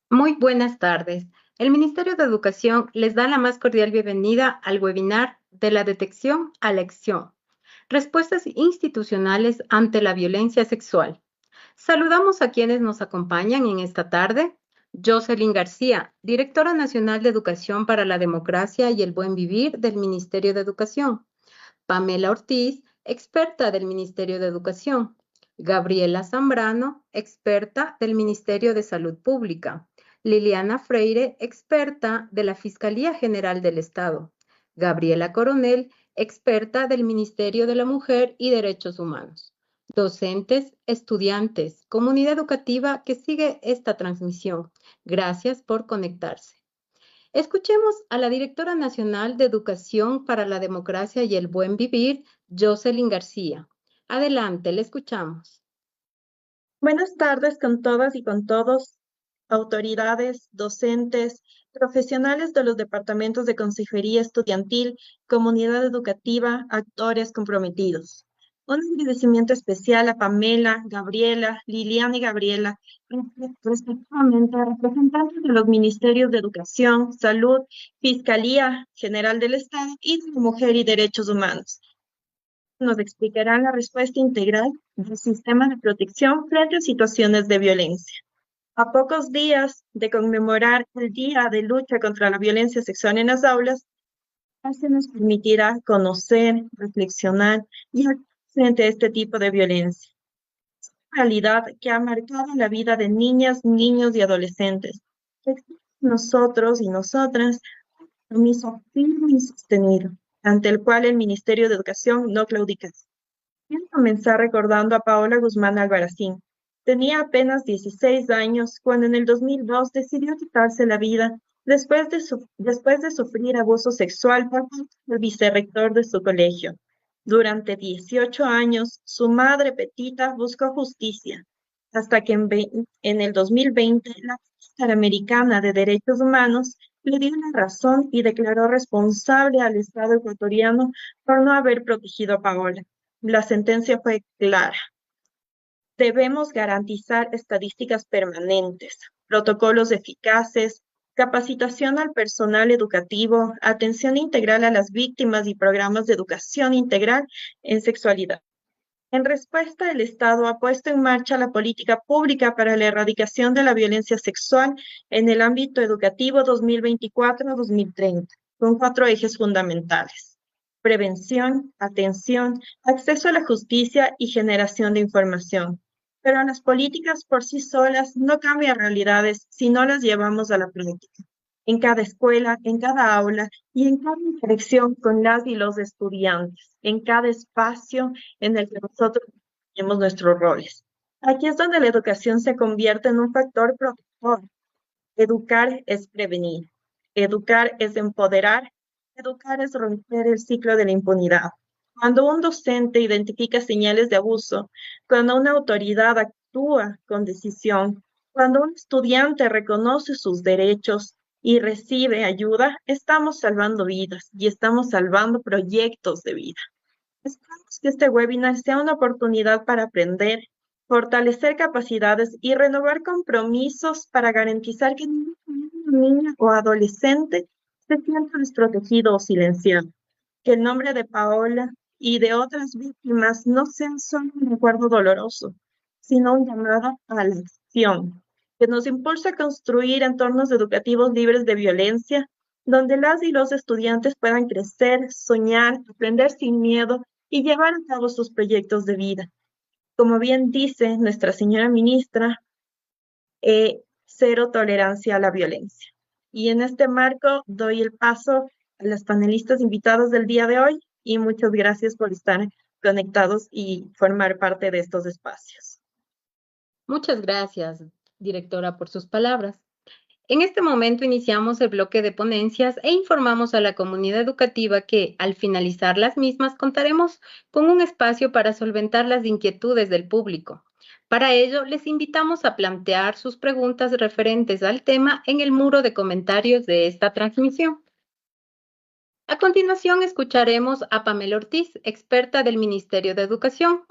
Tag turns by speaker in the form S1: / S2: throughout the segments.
S1: Muy buenas tardes. El Ministerio de Educación les da la más cordial bienvenida al webinar de la detección a la acción. Respuestas institucionales ante la violencia sexual. Saludamos a quienes nos acompañan en esta tarde. Jocelyn García, Directora Nacional de Educación para la Democracia y el Buen Vivir del Ministerio de Educación. Pamela Ortiz, experta del Ministerio de Educación. Gabriela Zambrano, experta del Ministerio de Salud Pública. Liliana Freire, experta de la Fiscalía General del Estado. Gabriela Coronel, experta del Ministerio de la Mujer y Derechos Humanos. Docentes, estudiantes, comunidad educativa que sigue esta transmisión. Gracias por conectarse. Escuchemos a la Directora Nacional de Educación para la Democracia y el Buen Vivir, Jocelyn García. Adelante, le escuchamos.
S2: Buenas tardes con todas y con todos, autoridades, docentes, profesionales de los departamentos de consejería estudiantil, comunidad educativa, actores comprometidos. Un agradecimiento especial a Pamela, Gabriela, Liliana y Gabriela, respectivamente representantes de los Ministerios de Educación, Salud, Fiscalía General del Estado y de la Mujer y Derechos Humanos. Nos explicarán la respuesta integral del sistema de protección frente a situaciones de violencia. A pocos días de conmemorar el Día de Lucha contra la Violencia Sexual en las aulas, se nos permitirá conocer, reflexionar y actuar frente a este tipo de violencia. Es una realidad que ha marcado la vida de niñas, niños y adolescentes. Nosotros y nosotras un compromiso firme y sostenido, ante el cual el Ministerio de Educación no claudica. Quiero comenzar recordando a Paola Guzmán Albarracín. Tenía apenas 16 años cuando en el 2002 decidió quitarse la vida después de sufrir abuso sexual por parte del vicerrector de su colegio. Durante 18 años, su madre Petita buscó justicia, hasta que en el 2020 la Corte Interamericana de Derechos Humanos le dio la razón y declaró responsable al Estado ecuatoriano por no haber protegido a Paola. La sentencia fue clara. Debemos garantizar estadísticas permanentes, protocolos eficaces, capacitación al personal educativo, atención integral a las víctimas y programas de educación integral en sexualidad. En respuesta, el Estado ha puesto en marcha la política pública para la erradicación de la violencia sexual en el ámbito educativo 2024-2030, con 4 ejes fundamentales: prevención, atención, acceso a la justicia y generación de información. Pero las políticas por sí solas no cambian realidades si no las llevamos a la práctica, en cada escuela, en cada aula y en cada interacción con las y los estudiantes, en cada espacio en el que nosotros tenemos nuestros roles. Aquí es donde la educación se convierte en un factor protector. Educar es prevenir, educar es empoderar, educar es romper el ciclo de la impunidad. Cuando un docente identifica señales de abuso, cuando una autoridad actúa con decisión, cuando un estudiante reconoce sus derechos y recibe ayuda, estamos salvando vidas y estamos salvando proyectos de vida. Esperamos que este webinar sea una oportunidad para aprender, fortalecer capacidades y renovar compromisos para garantizar que ningún niño o adolescente se sienta desprotegido o silenciado. Que el nombre de Paola y de otras víctimas no sea solo un recuerdo doloroso, sino un llamado a la acción, que nos impulse a construir entornos educativos libres de violencia, donde las y los estudiantes puedan crecer, soñar, aprender sin miedo y llevar a cabo sus proyectos de vida. Como bien dice nuestra señora ministra, cero tolerancia a la violencia. Y en este marco doy el paso a las panelistas invitadas del día de hoy y muchas gracias por estar conectados y formar parte de estos espacios.
S1: Muchas gracias, directora, por sus palabras. En este momento iniciamos el bloque de ponencias e informamos a la comunidad educativa que, al finalizar las mismas, contaremos con un espacio para solventar las inquietudes del público. Para ello, les invitamos a plantear sus preguntas referentes al tema en el muro de comentarios de esta transmisión. A continuación, escucharemos a Pamela Ortiz, experta del Ministerio de Educación,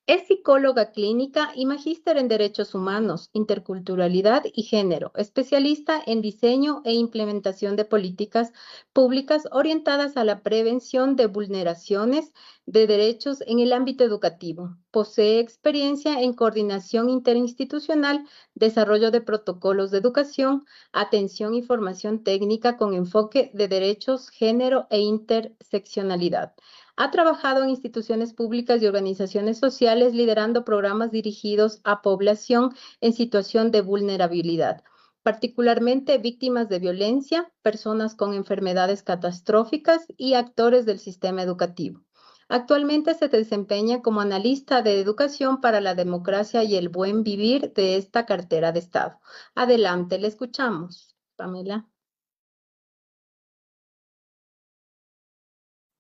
S1: Es psicóloga clínica y magíster en Derechos Humanos, Interculturalidad y Género, especialista en diseño e implementación de políticas públicas orientadas a la prevención de vulneraciones de derechos en el ámbito educativo. Posee experiencia en coordinación interinstitucional, desarrollo de protocolos de educación, atención y formación técnica con enfoque de derechos, género e interseccionalidad. Ha trabajado en instituciones públicas y organizaciones sociales liderando programas dirigidos a población en situación de vulnerabilidad, particularmente víctimas de violencia, personas con enfermedades catastróficas y actores del sistema educativo. Actualmente se desempeña como analista de educación para la democracia y el buen vivir de esta cartera de Estado. Adelante, le escuchamos, Pamela.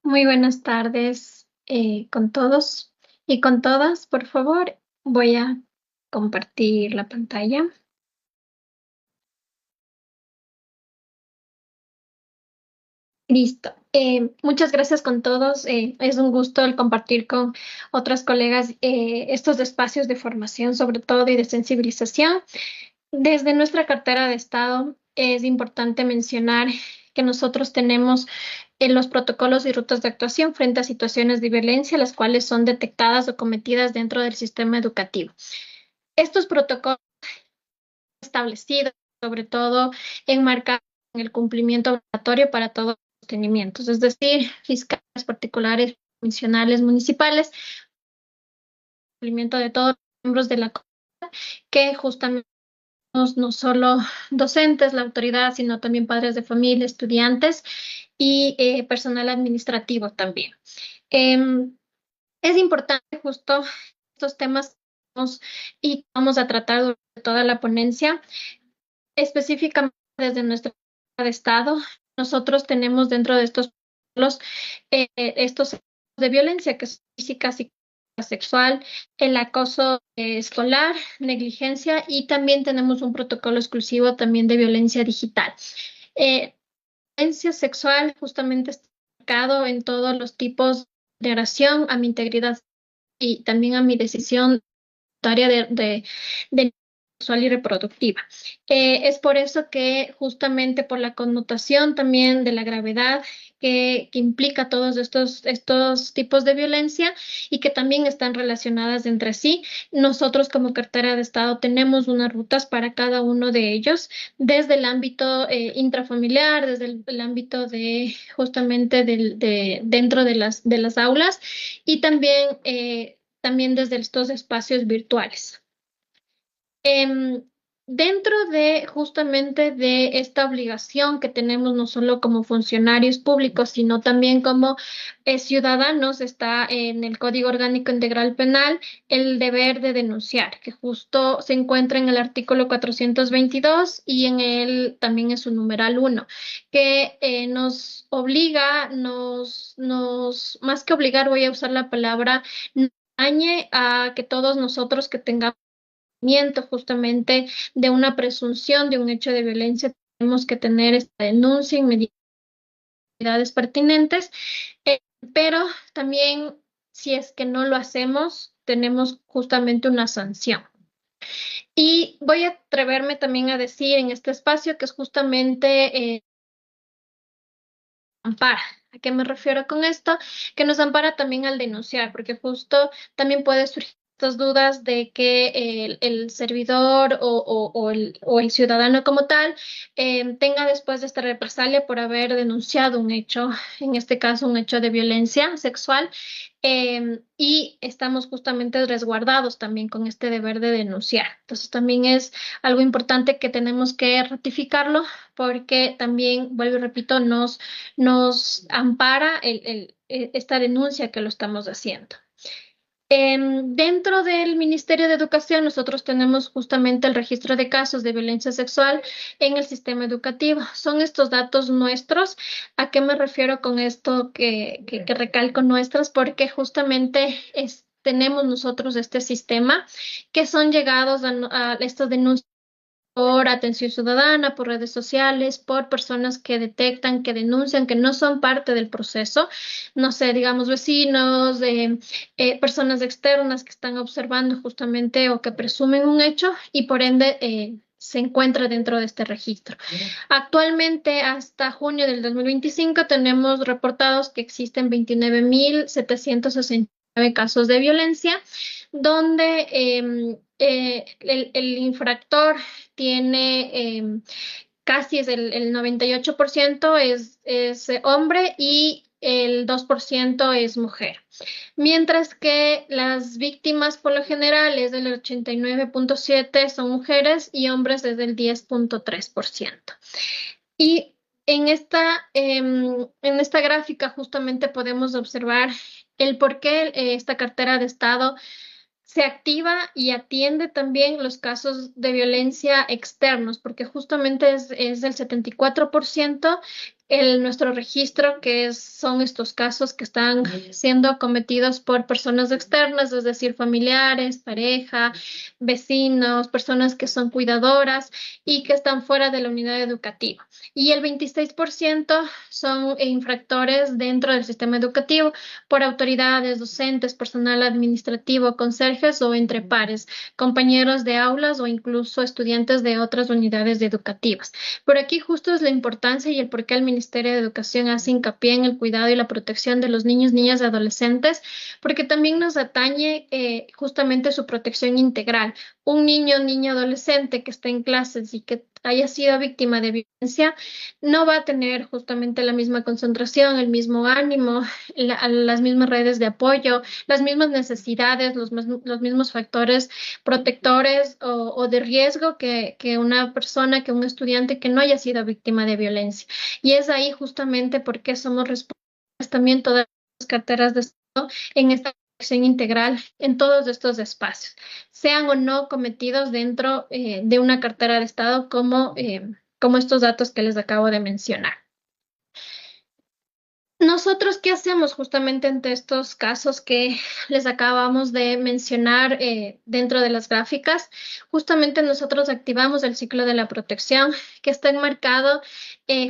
S3: Muy buenas tardes con todos y con todas. Por favor, voy a compartir la pantalla. Listo. Muchas gracias con todos. Es un gusto el compartir con otras colegas estos espacios de formación, sobre todo, y de sensibilización. Desde nuestra cartera de Estado es importante mencionar que nosotros tenemos los protocolos y rutas de actuación frente a situaciones de violencia, las cuales son detectadas o cometidas dentro del sistema educativo. Estos protocolos establecidos, sobre todo, enmarcados en el cumplimiento obligatorio para todos los sostenimientos, es decir, fiscales particulares, provinciales, municipales, cumplimiento de todos los miembros de la comunidad, que justamente no solo docentes, la autoridad, sino también padres de familia, estudiantes y personal administrativo también. Es importante justo estos temas y vamos a tratar durante toda la ponencia, específicamente desde nuestro Estado. Nosotros tenemos dentro de estos protocolos estos de violencia que son física, psicológica, sexual, el acoso escolar, negligencia, y también tenemos un protocolo exclusivo también de violencia digital. Violencia sexual justamente está marcado en todos los tipos de agresión a mi integridad y también a mi decisión de sexual y reproductiva. Es por eso que justamente por la connotación también de la gravedad que implica todos estos tipos de violencia y que también están relacionadas entre sí, nosotros como cartera de Estado tenemos unas rutas para cada uno de ellos, desde el ámbito intrafamiliar, desde el ámbito de justamente dentro de las aulas y también desde estos espacios virtuales. Dentro de justamente de esta obligación que tenemos no solo como funcionarios públicos, sino también como ciudadanos, está en el Código Orgánico Integral Penal el deber de denunciar, que justo se encuentra en el artículo 422 y en él también es su numeral 1, que nos obliga, más que obligar, voy a usar la palabra, dañe a que todos nosotros que tengamos justamente de una presunción de un hecho de violencia, tenemos que tener esta denuncia en medidas pertinentes, pero también si es que no lo hacemos, tenemos justamente una sanción. Y voy a atreverme también a decir en este espacio que es justamente ampara. ¿A qué me refiero con esto? Que nos ampara también al denunciar, porque justo también puede surgir estas dudas de que el servidor o el ciudadano como tal tenga después de esta represalia por haber denunciado un hecho, en este caso un hecho de violencia sexual, y estamos justamente resguardados también con este deber de denunciar. Entonces también es algo importante que tenemos que ratificarlo porque también, vuelvo y repito, nos ampara esta denuncia que lo estamos haciendo. Dentro del Ministerio de Educación, nosotros tenemos justamente el registro de casos de violencia sexual en el sistema educativo. Son estos datos nuestros. ¿A qué me refiero con esto que recalco nuestros? Porque justamente tenemos nosotros este sistema que son llegados a estas denuncias por atención ciudadana, por redes sociales, por personas que detectan, que denuncian, que no son parte del proceso, no sé, digamos vecinos, personas externas que están observando justamente o que presumen un hecho y por ende se encuentra dentro de este registro. Actualmente, hasta junio del 2025, tenemos reportados que existen 29.769 casos de violencia, donde el infractor tiene casi es el 98% es hombre y el 2% es mujer. Mientras que las víctimas por lo general es del 89.7% son mujeres y hombres es del 10.3%. Y en esta gráfica justamente podemos observar el por qué esta cartera de Estado se activa y atiende también los casos de violencia externos, porque justamente es del 74% nuestro registro, son estos casos que están siendo cometidos por personas externas, es decir, familiares, pareja, vecinos, personas que son cuidadoras y que están fuera de la unidad educativa. Y el 26% son infractores dentro del sistema educativo por autoridades, docentes, personal administrativo, conserjes o entre pares, compañeros de aulas o incluso estudiantes de otras unidades educativas. Por aquí justo es la importancia y el por qué el Ministerio de Educación hace hincapié en el cuidado y la protección de los niños, niñas y adolescentes, porque también nos atañe justamente su protección integral. Un niño, niña, adolescente que esté en clases y que haya sido víctima de violencia, no va a tener justamente la misma concentración, el mismo ánimo, las mismas redes de apoyo, las mismas necesidades, los mismos factores protectores o de riesgo que una persona, que un estudiante que no haya sido víctima de violencia. Y es ahí justamente porque somos responsables también todas las carteras de Estado en esta acción integral en todos estos espacios, sean o no cometidos dentro de una cartera de Estado como estos datos que les acabo de mencionar. Nosotros, ¿qué hacemos justamente ante estos casos que les acabamos de mencionar dentro de las gráficas? Justamente nosotros activamos el ciclo de la protección que está enmarcado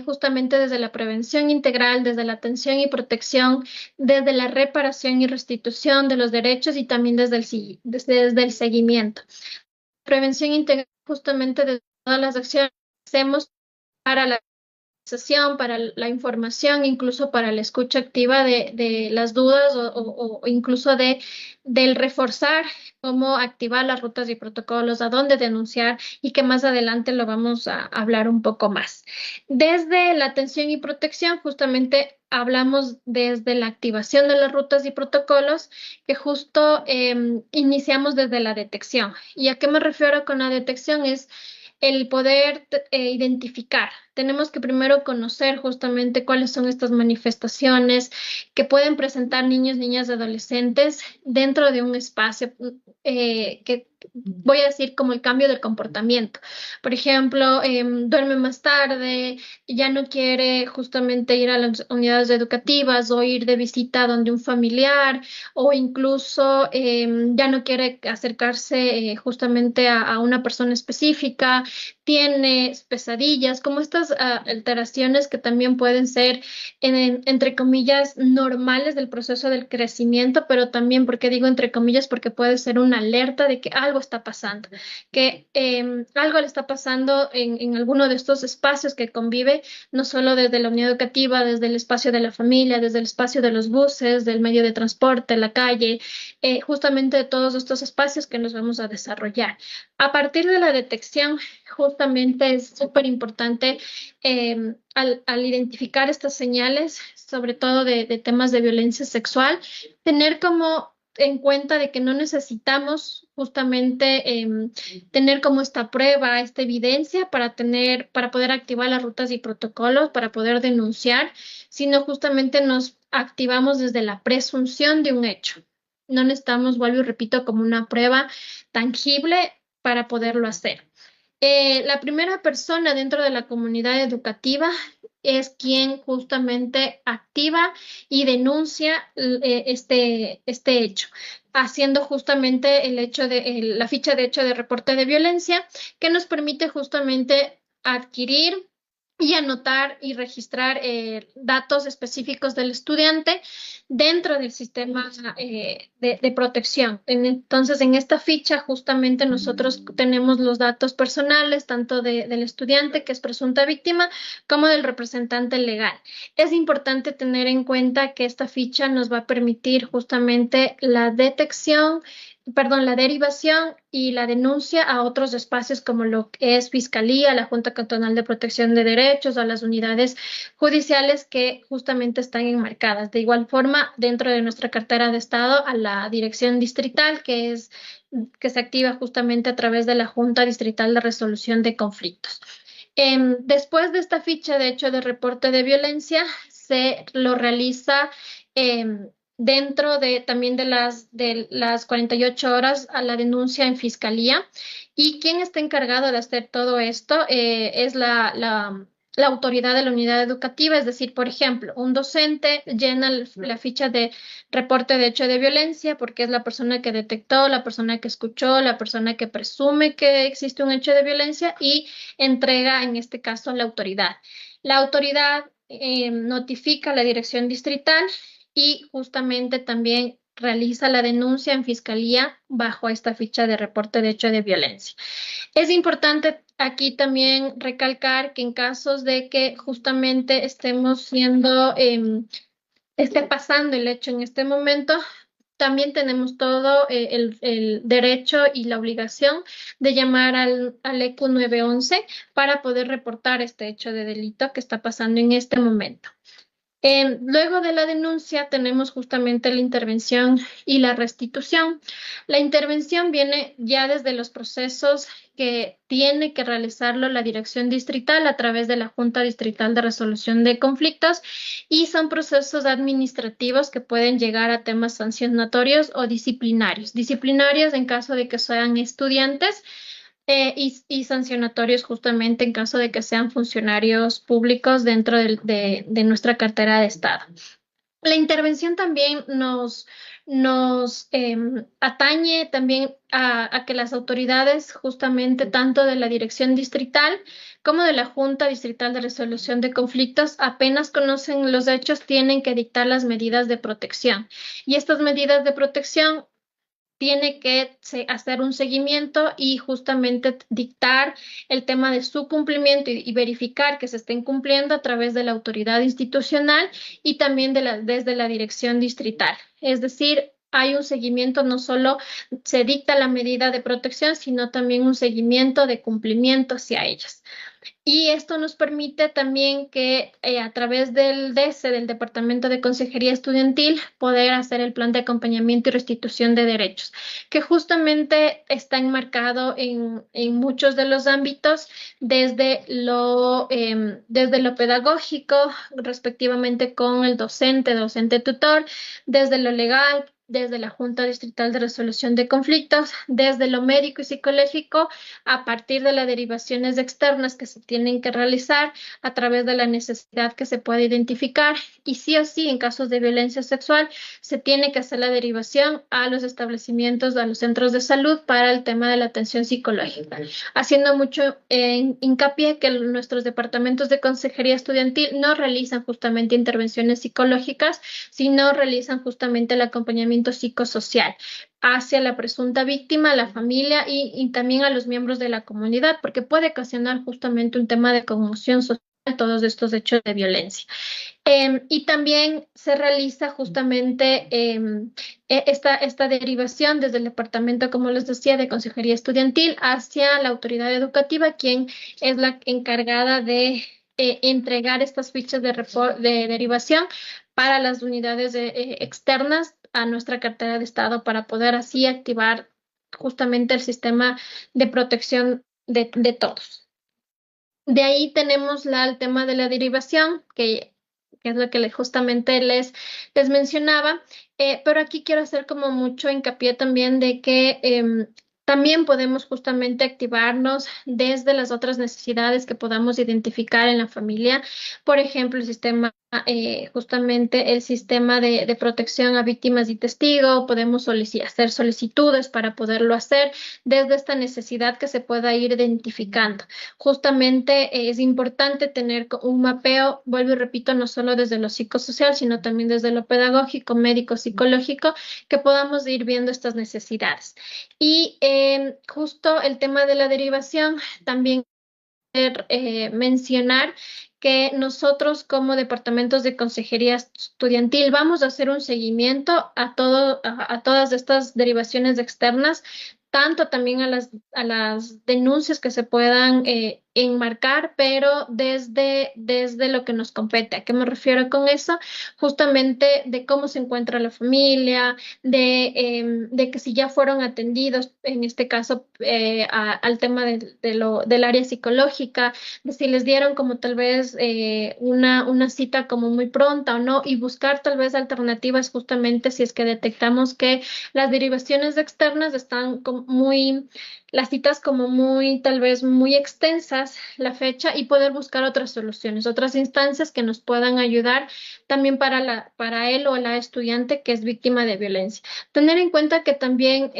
S3: justamente desde la prevención integral, desde la atención y protección, desde la reparación y restitución de los derechos y también desde el seguimiento. Prevención integral justamente de todas las acciones que hacemos para la para la información, incluso para la escucha activa de las dudas o incluso del reforzar cómo activar las rutas y protocolos, a dónde denunciar y que más adelante lo vamos a hablar un poco más. Desde la atención y protección, justamente hablamos desde la activación de las rutas y protocolos que justo iniciamos desde la detección. ¿Y a qué me refiero con la detección? Es el poder identificar. Tenemos que primero conocer justamente cuáles son estas manifestaciones que pueden presentar niños, niñas, adolescentes dentro de un espacio que voy a decir como el cambio del comportamiento. Por ejemplo, duerme más tarde, ya no quiere justamente ir a las unidades educativas o ir de visita donde un familiar o incluso ya no quiere acercarse justamente a una persona específica, tiene pesadillas, como estas alteraciones que también pueden ser, entre comillas, normales del proceso del crecimiento, pero también, porque digo entre comillas, porque puede ser una alerta de que algo está pasando, que algo le está pasando en alguno de estos espacios que convive, no solo desde la unidad educativa, desde el espacio de la familia, desde el espacio de los buses, del medio de transporte, la calle, justamente de todos estos espacios que nos vamos a desarrollar. A partir de la detección, justamente es súper importante al identificar estas señales, sobre todo de temas de violencia sexual, tener como en cuenta de que no necesitamos justamente tener como esta prueba, esta evidencia para poder activar las rutas y protocolos, para poder denunciar, sino justamente nos activamos desde la presunción de un hecho. No necesitamos, vuelvo y repito, como una prueba tangible para poderlo hacer. La primera persona dentro de la comunidad educativa es quien justamente activa y denuncia este hecho. haciendo justamente el hecho de la ficha de hecho de reporte de violencia, que nos permite justamente adquirir y anotar y registrar datos específicos del estudiante dentro del sistema de protección. Entonces, en esta ficha justamente nosotros tenemos los datos personales, tanto del estudiante, que es presunta víctima, como del representante legal. Es importante tener en cuenta que esta ficha nos va a permitir justamente la derivación y la denuncia a otros espacios como lo que es Fiscalía, la Junta Cantonal de Protección de Derechos o las unidades judiciales que justamente están enmarcadas. De igual forma, dentro de nuestra cartera de Estado, a la Dirección Distrital, que se activa justamente a través de la Junta Distrital de Resolución de Conflictos. Después de esta ficha de hecho de reporte de violencia, se lo realiza dentro también de las 48 horas a la denuncia en fiscalía. Y quien está encargado de hacer todo esto es la autoridad de la unidad educativa, es decir, por ejemplo, un docente llena la ficha de reporte de hecho de violencia porque es la persona que detectó, la persona que escuchó, la persona que presume que existe un hecho de violencia y entrega, en este caso, a la autoridad. La autoridad notifica a la dirección distrital y justamente también realiza la denuncia en fiscalía bajo esta ficha de reporte de hecho de violencia. Es importante aquí también recalcar que en casos de que justamente esté pasando el hecho en este momento, también tenemos todo el derecho y la obligación de llamar al ECU 911 para poder reportar este hecho de delito que está pasando en este momento. Luego de la denuncia tenemos justamente la intervención y la restitución. La intervención viene ya desde los procesos que tiene que realizarlo la dirección distrital a través de la Junta Distrital de Resolución de Conflictos y son procesos administrativos que pueden llegar a temas sancionatorios o disciplinarios. Disciplinarios en caso de que sean estudiantes y sancionatorios justamente en caso de que sean funcionarios públicos dentro de nuestra cartera de Estado. La intervención también nos atañe también a que las autoridades justamente tanto de la dirección distrital como de la Junta Distrital de Resolución de Conflictos apenas conocen los hechos tienen que dictar las medidas de protección. Y estas medidas de protección tiene que hacer un seguimiento y justamente dictar el tema de su cumplimiento y verificar que se estén cumpliendo a través de la autoridad institucional y también desde la dirección distrital. Es decir, hay un seguimiento, no solo se dicta la medida de protección, sino también un seguimiento de cumplimiento hacia ellas. Y esto nos permite también que a través del DESE, del Departamento de Consejería Estudiantil, poder hacer el plan de acompañamiento y restitución de derechos, que justamente está enmarcado en muchos de los ámbitos, desde lo pedagógico, respectivamente con el docente tutor, desde lo legal, desde la Junta Distrital de Resolución de Conflictos, desde lo médico y psicológico, a partir de las derivaciones externas que se tienen que realizar a través de la necesidad que se puede identificar y sí o sí en casos de violencia sexual se tiene que hacer la derivación a los establecimientos, a los centros de salud para el tema de la atención psicológica, haciendo mucho hincapié que nuestros departamentos de consejería estudiantil no realizan justamente intervenciones psicológicas, sino realizan justamente el acompañamiento psicosocial hacia la presunta víctima, a la familia y también a los miembros de la comunidad, porque puede ocasionar justamente un tema de conmoción social todos estos hechos de violencia. Y también se realiza justamente esta derivación desde el departamento, como les decía, de consejería estudiantil hacia la autoridad educativa, quien es la encargada de entregar estas fichas de derivación para las unidades externas a nuestra cartera de Estado para poder así activar justamente el sistema de protección de todos. De ahí tenemos el tema de la derivación, que es lo que justamente les mencionaba, pero aquí quiero hacer como mucho hincapié también de que También podemos justamente activarnos desde las otras necesidades que podamos identificar en la familia. Por ejemplo, el sistema, justamente el sistema de protección a víctimas y testigos. Podemos hacer solicitudes para poderlo hacer desde esta necesidad que se pueda ir identificando. Justamente es importante tener un mapeo, vuelvo y repito, no solo desde lo psicosocial, sino también desde lo pedagógico, médico, psicológico, que podamos ir viendo estas necesidades. Y justo el tema de la derivación, también mencionar que nosotros como departamentos de consejería estudiantil vamos a hacer un seguimiento a todas estas derivaciones externas, tanto también a las denuncias que se puedan enmarcar, pero desde lo que nos compete. ¿A qué me refiero con eso? Justamente de cómo se encuentra la familia, de que si ya fueron atendidos, en este caso, al tema del área psicológica, de si les dieron como tal vez una cita como muy pronta o no, y buscar tal vez alternativas justamente si es que detectamos que las derivaciones externas están las citas como muy, tal vez muy extensas la fecha, y poder buscar otras soluciones, otras instancias que nos puedan ayudar también para él o la estudiante que es víctima de violencia. Tener en cuenta que también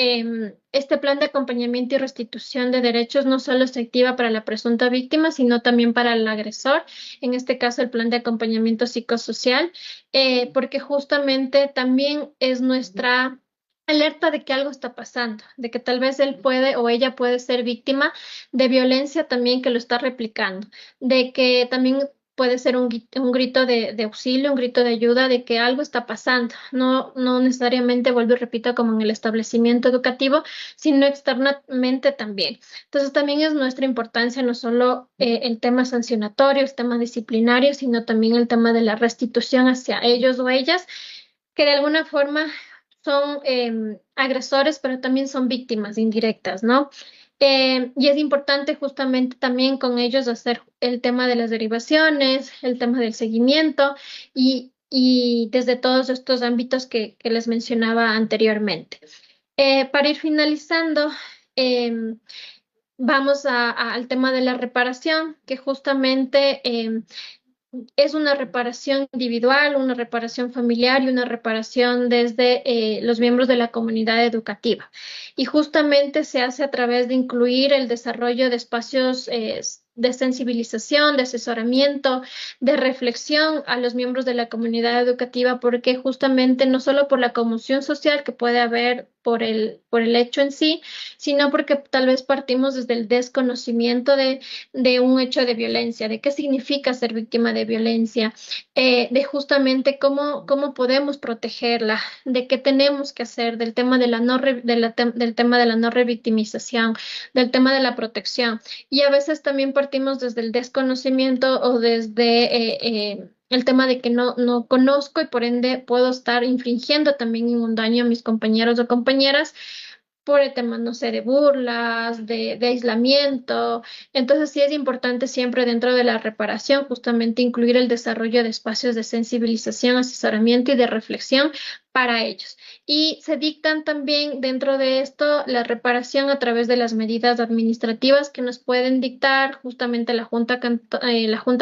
S3: este plan de acompañamiento y restitución de derechos no solo se activa para la presunta víctima, sino también para el agresor, en este caso el plan de acompañamiento psicosocial, porque justamente también es nuestra alerta de que algo está pasando, de que tal vez él puede o ella puede ser víctima de violencia también que lo está replicando, de que también puede ser un grito de auxilio, un grito de ayuda, de que algo está pasando. No necesariamente, vuelvo y repito, como en el establecimiento educativo, sino externamente también. Entonces también es nuestra importancia no solo el tema sancionatorio, el tema disciplinario, sino también el tema de la restitución hacia ellos o ellas, que de alguna forma son agresores, pero también son víctimas indirectas, ¿no? Y es importante justamente también con ellos hacer el tema de las derivaciones, el tema del seguimiento, y desde todos estos ámbitos que les mencionaba anteriormente. Para ir finalizando, vamos al tema de la reparación, que justamente es una reparación individual, una reparación familiar y una reparación desde los miembros de la comunidad educativa. Y justamente se hace a través de incluir el desarrollo de espacios de sensibilización, de asesoramiento, de reflexión a los miembros de la comunidad educativa, porque justamente no solo por la conmoción social que puede haber por el hecho en sí, sino porque tal vez partimos desde el desconocimiento de un hecho de violencia, de qué significa ser víctima de violencia, de justamente cómo podemos protegerla, de qué tenemos que hacer, del tema de del tema de la no revictimización, del tema de la protección. Y a veces también partimos desde el desconocimiento o desde el tema de que no conozco y por ende puedo estar infringiendo también un daño a mis compañeros o compañeras por el tema, no sé, de burlas, de aislamiento. Entonces sí es importante siempre dentro de la reparación justamente incluir el desarrollo de espacios de sensibilización, asesoramiento y de reflexión para ellos. Y se dictan también dentro de esto la reparación a través de las medidas administrativas que nos pueden dictar justamente la Junta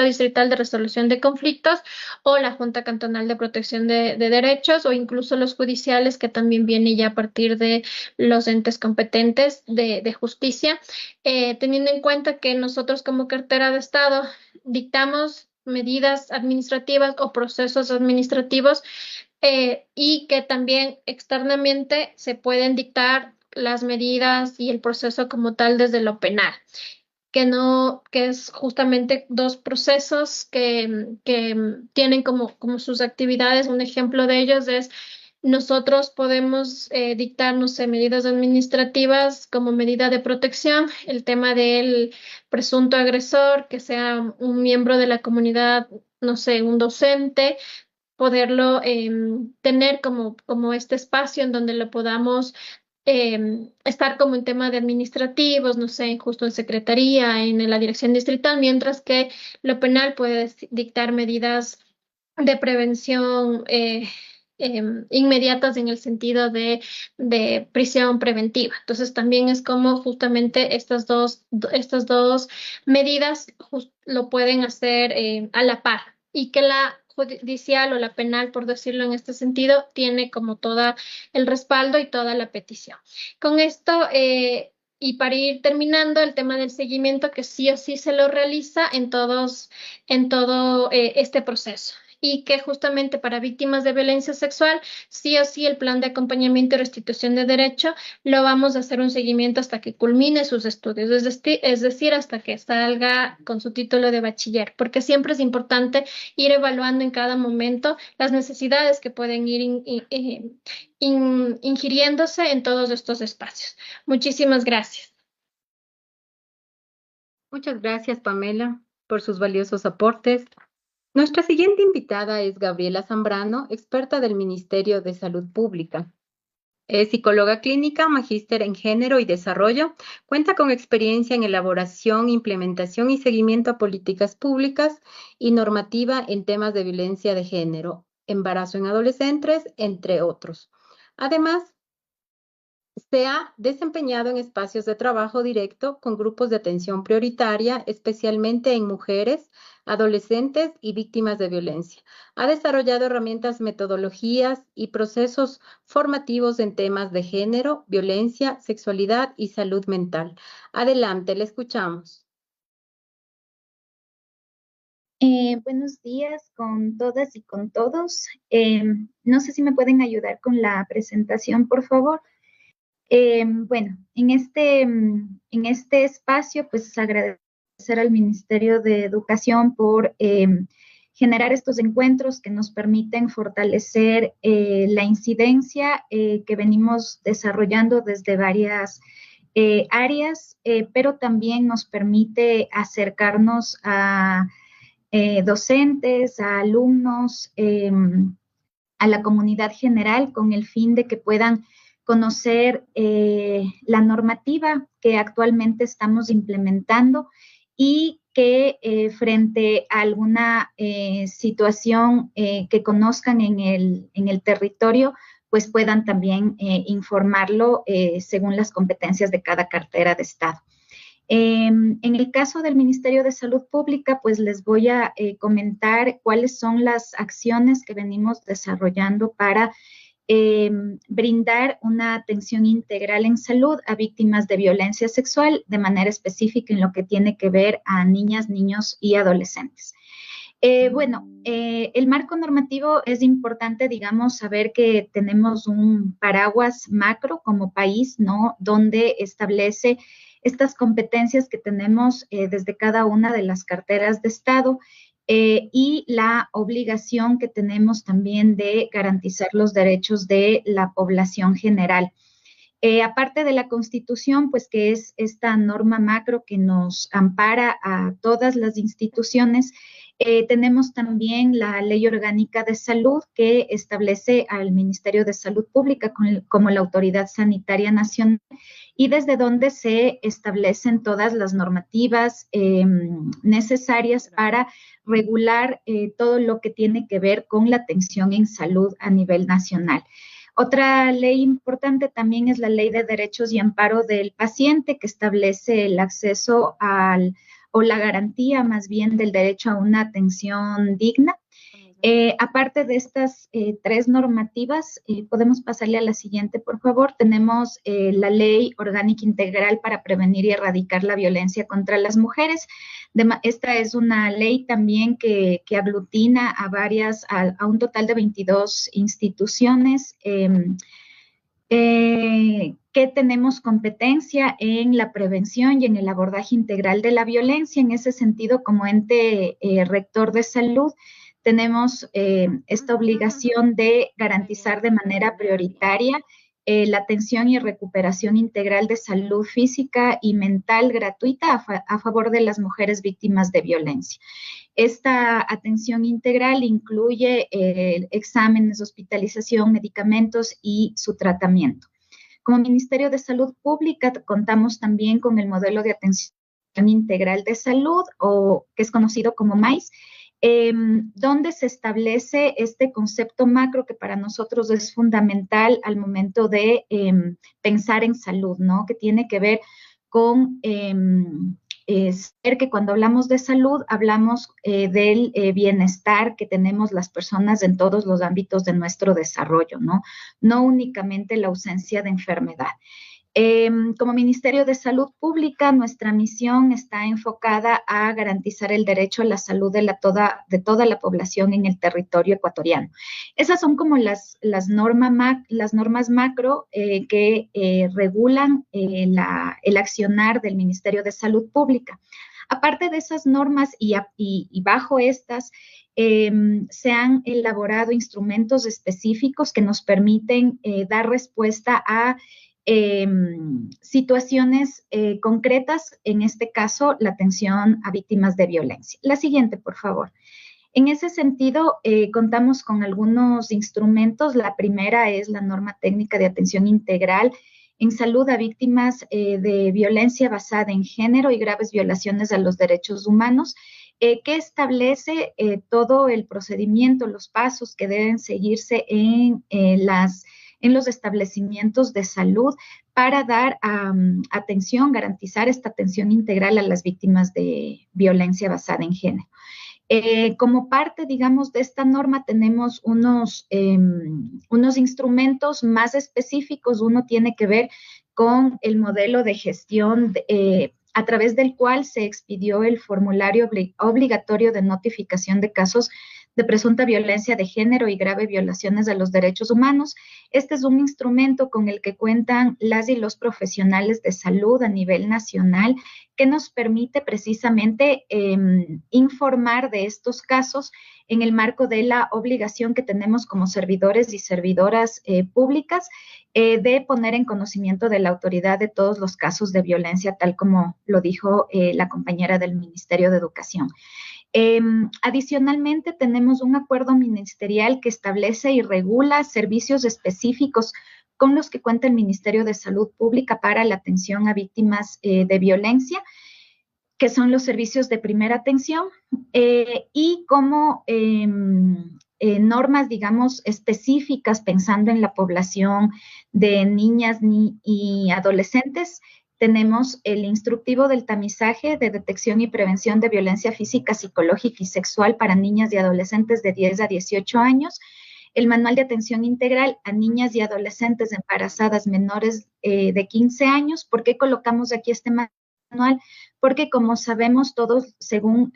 S3: Distrital de Resolución de Conflictos o la Junta Cantonal de Protección de Derechos, o incluso los judiciales, que también viene ya a partir de los entes competentes de justicia, teniendo en cuenta que nosotros como cartera de Estado dictamos medidas administrativas o procesos administrativos, y que también externamente se pueden dictar las medidas y el proceso como tal desde lo penal, que es justamente dos procesos que tienen como sus actividades. Un ejemplo de ellos es: nosotros podemos dictar, no sé, medidas administrativas como medida de protección, el tema del presunto agresor, que sea un miembro de la comunidad, no sé, un docente, poderlo tener como este espacio en donde lo podamos estar como en tema de administrativos, no sé, justo en secretaría, en la dirección distrital, mientras que lo penal puede dictar medidas de prevención inmediatas en el sentido de prisión preventiva. Entonces también es como justamente estas dos medidas lo pueden hacer a la par y que la judicial o la penal, por decirlo en este sentido, tiene como todo el respaldo y toda la petición. Con esto, y para ir terminando, el tema del seguimiento que sí o sí se lo realiza en todo este proceso. Y que justamente para víctimas de violencia sexual, sí o sí el plan de acompañamiento y restitución de derecho lo vamos a hacer un seguimiento hasta que culmine sus estudios, es decir, hasta que salga con su título de bachiller, porque siempre es importante ir evaluando en cada momento las necesidades que pueden ir ingiriéndose en todos estos espacios. Muchísimas gracias.
S1: Muchas gracias, Pamela, por sus valiosos aportes. Nuestra siguiente invitada es Gabriela Zambrano, experta del Ministerio de Salud Pública. Es psicóloga clínica, magíster en género y desarrollo, cuenta con experiencia en elaboración, implementación y seguimiento a políticas públicas y normativa en temas de violencia de género, embarazo en adolescentes, entre otros. Además, se ha desempeñado en espacios de trabajo directo con grupos de atención prioritaria, especialmente en mujeres, adolescentes y víctimas de violencia. Ha desarrollado herramientas, metodologías y procesos formativos en temas de género, violencia, sexualidad y salud mental. Adelante, le escuchamos.
S4: Buenos días con todas y con todos. No sé si me pueden ayudar con la presentación, por favor. Bueno, en este espacio, pues agradecer al Ministerio de Educación por generar estos encuentros que nos permiten fortalecer la incidencia que venimos desarrollando desde varias áreas, pero también nos permite acercarnos a docentes, a alumnos, a la comunidad general con el fin de que puedan conocer la normativa que actualmente estamos implementando y que frente a alguna situación que conozcan en el territorio, pues puedan también informarlo según las competencias de cada cartera de Estado. En el caso del Ministerio de Salud Pública, pues les voy a comentar cuáles son las acciones que venimos desarrollando para brindar una atención integral en salud a víctimas de violencia sexual, de manera específica en lo que tiene que ver a niñas, niños y adolescentes. El marco normativo es importante, digamos, saber que tenemos un paraguas macro como país, ¿no? Donde establece estas competencias que tenemos desde cada una de las carteras de Estado y la obligación que tenemos también de garantizar los derechos de la población general. Aparte de la Constitución, pues que es esta norma macro que nos ampara a todas las instituciones, tenemos también la Ley Orgánica de Salud que establece al Ministerio de Salud Pública como la Autoridad Sanitaria Nacional y desde donde se establecen todas las normativas necesarias para regular todo lo que tiene que ver con la atención en salud a nivel nacional. Otra ley importante también es la Ley de Derechos y Amparo del Paciente, que establece el acceso o la garantía más bien del derecho a una atención digna. Aparte de estas tres normativas, podemos pasarle a la siguiente, por favor. Tenemos la Ley Orgánica Integral para Prevenir y Erradicar la Violencia contra las Mujeres. Esta es una ley también que aglutina a un total de 22 instituciones que tenemos competencia en la prevención y en el abordaje integral de la violencia. En ese sentido, como ente rector de salud, tenemos esta obligación de garantizar de manera prioritaria la atención y recuperación integral de salud física y mental gratuita a favor de las mujeres víctimas de violencia. Esta atención integral incluye exámenes, hospitalización, medicamentos y su tratamiento. Como Ministerio de Salud Pública contamos también con el modelo de atención integral de salud, o que es conocido como MAIS, donde se establece este concepto macro que para nosotros es fundamental al momento de pensar en salud, ¿no? Que tiene que ver con ser que cuando hablamos de salud hablamos del bienestar que tenemos las personas en todos los ámbitos de nuestro desarrollo, ¿no? No únicamente la ausencia de enfermedad. Como Ministerio de Salud Pública, nuestra misión está enfocada a garantizar el derecho a la salud de toda la población en el territorio ecuatoriano. Esas son como las normas macro que regulan el accionar del Ministerio de Salud Pública. Aparte de esas normas y bajo estas, se han elaborado instrumentos específicos que nos permiten dar respuesta a situaciones concretas, en este caso, la atención a víctimas de violencia. La siguiente, por favor. En ese sentido, contamos con algunos instrumentos. La primera es la norma técnica de atención integral en salud a víctimas de violencia basada en género y graves violaciones a los derechos humanos, que establece todo el procedimiento, los pasos que deben seguirse en los establecimientos de salud para dar atención, garantizar esta atención integral a las víctimas de violencia basada en género. Como parte, digamos, de esta norma tenemos unos instrumentos más específicos. Uno tiene que ver con el modelo de gestión a través del cual se expidió el formulario obligatorio de notificación de casos de presunta violencia de género y grave violaciones de los derechos humanos. Este es un instrumento con el que cuentan las y los profesionales de salud a nivel nacional que nos permite precisamente informar de estos casos en el marco de la obligación que tenemos como servidores y servidoras públicas de poner en conocimiento de la autoridad de todos los casos de violencia, tal como lo dijo la compañera del Ministerio de Educación. Adicionalmente, tenemos un acuerdo ministerial que establece y regula servicios específicos con los que cuenta el Ministerio de Salud Pública para la atención a víctimas de violencia, que son los servicios de primera atención, y como normas, digamos, específicas pensando en la población de niñas y adolescentes. Tenemos el instructivo del tamizaje de detección y prevención de violencia física, psicológica y sexual para niñas y adolescentes de 10 a 18 años, el manual de atención integral a niñas y adolescentes embarazadas menores de 15 años. ¿Por qué colocamos aquí este manual? Porque como sabemos todos, según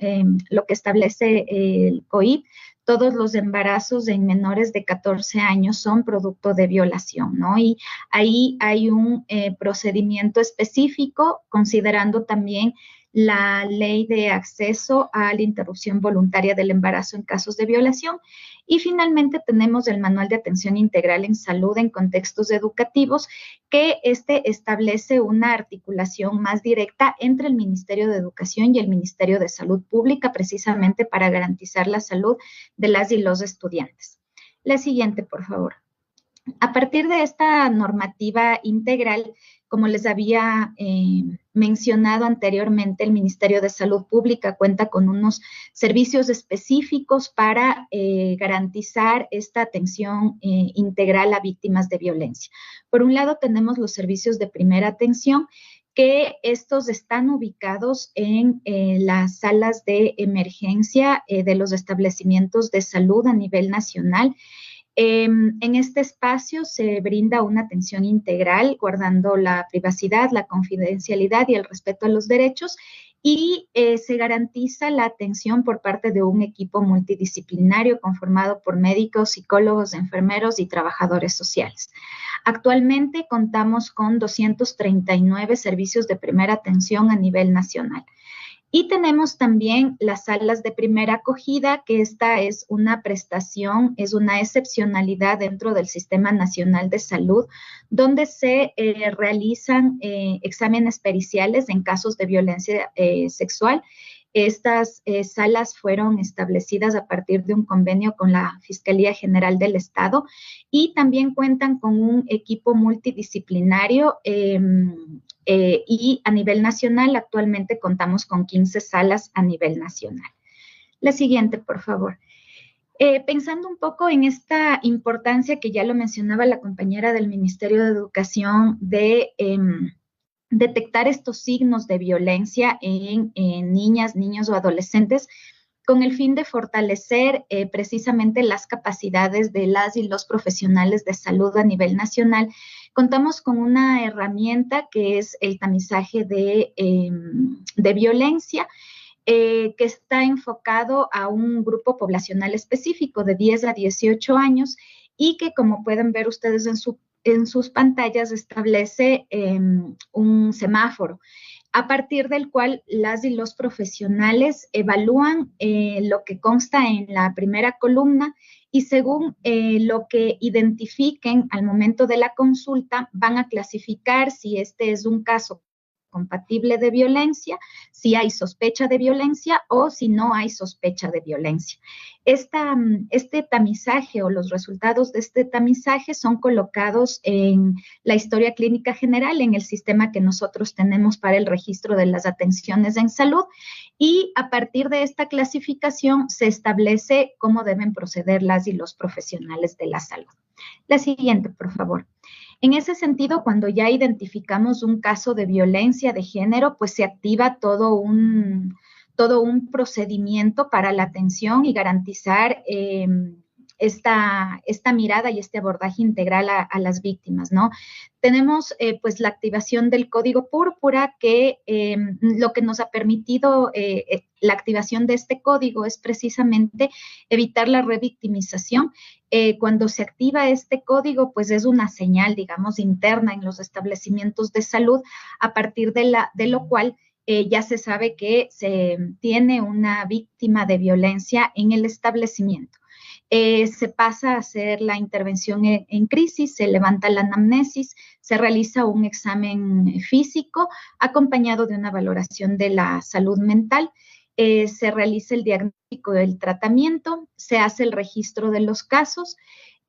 S4: lo que establece el COIP, todos los embarazos en menores de 14 años son producto de violación, ¿no? Y ahí hay un procedimiento específico, considerando también la ley de acceso a la interrupción voluntaria del embarazo en casos de violación. Y finalmente tenemos el manual de atención integral en salud en contextos educativos, que establece una articulación más directa entre el Ministerio de Educación y el Ministerio de Salud Pública, precisamente para garantizar la salud de las y los estudiantes. La siguiente, por favor. A partir de esta normativa integral, como les había mencionado anteriormente, el Ministerio de Salud Pública cuenta con unos servicios específicos para garantizar esta atención integral a víctimas de violencia. Por un lado, tenemos los servicios de primera atención, que estos están ubicados en las salas de emergencia de los establecimientos de salud a nivel nacional. En este espacio se brinda una atención integral, guardando la privacidad, la confidencialidad y el respeto a los derechos, y se garantiza la atención por parte de un equipo multidisciplinario conformado por médicos, psicólogos, enfermeros y trabajadores sociales. Actualmente contamos con 239 servicios de primera atención a nivel nacional. Y tenemos también las salas de primera acogida, que esta es una prestación, es una excepcionalidad dentro del Sistema Nacional de Salud, donde se realizan exámenes periciales en casos de violencia sexual. Estas salas fueron establecidas a partir de un convenio con la Fiscalía General del Estado y también cuentan con un equipo multidisciplinario y a nivel nacional actualmente contamos con 15 salas a nivel nacional. La siguiente, por favor. Pensando un poco en esta importancia que ya lo mencionaba la compañera del Ministerio de Educación de detectar estos signos de violencia en niñas, niños o adolescentes, con el fin de fortalecer precisamente las capacidades de las y los profesionales de salud a nivel nacional, contamos con una herramienta que es el tamizaje de violencia, que está enfocado a un grupo poblacional específico de 10 a 18 años y que, como pueden ver ustedes en sus pantallas, establece un semáforo, a partir del cual las y los profesionales evalúan lo que consta en la primera columna y según lo que identifiquen al momento de la consulta, van a clasificar si este es un caso compatible de violencia, si hay sospecha de violencia o si no hay sospecha de violencia. Este tamizaje o los resultados de este tamizaje son colocados en la historia clínica general, en el sistema que nosotros tenemos para el registro de las atenciones en salud, y a partir de esta clasificación se establece cómo deben proceder las y los profesionales de la salud. La siguiente, por favor. En ese sentido, cuando ya identificamos un caso de violencia de género, pues se activa todo un procedimiento para la atención y garantizar esta mirada y este abordaje integral a las víctimas, ¿no? Tenemos pues la activación del Código Púrpura, que lo que nos ha permitido la activación de este código es precisamente evitar la revictimización. Cuando se activa este código, pues es una señal, digamos, interna en los establecimientos de salud, a partir de lo cual ya se sabe que se tiene una víctima de violencia en el establecimiento. Se pasa a hacer la intervención en crisis, se levanta la anamnesis, se realiza un examen físico acompañado de una valoración de la salud mental, se realiza el diagnóstico del tratamiento, se hace el registro de los casos,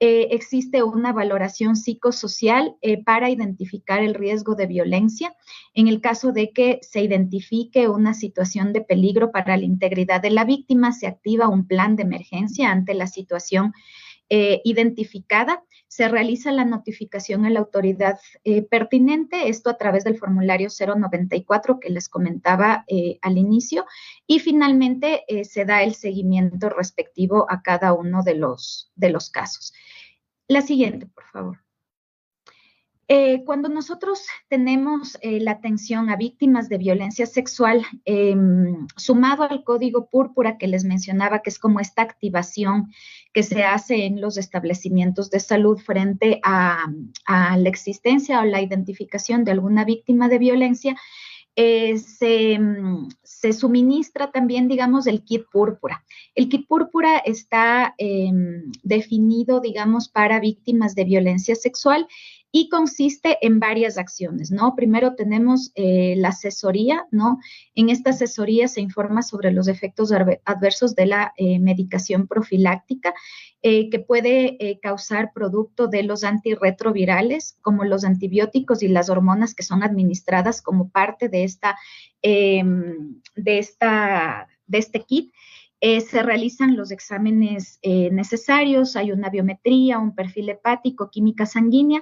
S4: existe una valoración psicosocial para identificar el riesgo de violencia. En el caso de que se identifique una situación de peligro para la integridad de la víctima, se activa un plan de emergencia ante la situación identificada. Se realiza la notificación a la autoridad pertinente, esto a través del formulario 094 que les comentaba al inicio, y finalmente se da el seguimiento respectivo a cada uno de los casos. La siguiente, por favor. Cuando nosotros tenemos la atención a víctimas de violencia sexual, sumado al Código Púrpura que les mencionaba, que es como esta activación que se hace en los establecimientos de salud frente a la existencia o la identificación de alguna víctima de violencia, se suministra también, digamos, el kit púrpura. El kit púrpura está definido, digamos, para víctimas de violencia sexual y consiste en varias acciones, ¿no? Primero tenemos la asesoría, ¿no? En esta asesoría se informa sobre los efectos adversos de la medicación profiláctica que puede causar producto de los antirretrovirales, como los antibióticos y las hormonas que son administradas como parte de este kit. Se realizan los exámenes necesarios, hay una biometría, un perfil hepático, química sanguínea,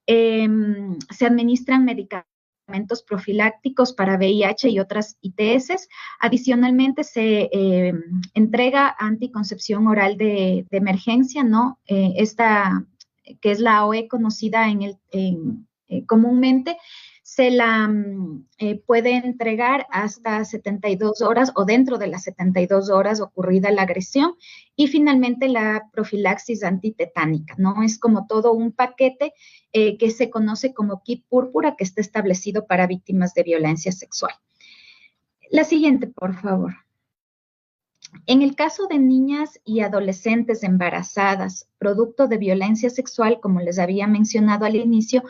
S4: se administran medicamentos profilácticos para VIH y otras ITS. Adicionalmente, se entrega anticoncepción oral de emergencia, ¿no? Esta, que es la AOE conocida comúnmente, se la puede entregar hasta 72 horas o dentro de las 72 horas ocurrida la agresión. Y finalmente la profilaxis antitetánica, ¿no? Es como todo un paquete que se conoce como kit púrpura, que está establecido para víctimas de violencia sexual. La siguiente, por favor. En el caso de niñas y adolescentes embarazadas, producto de violencia sexual, como les había mencionado al inicio,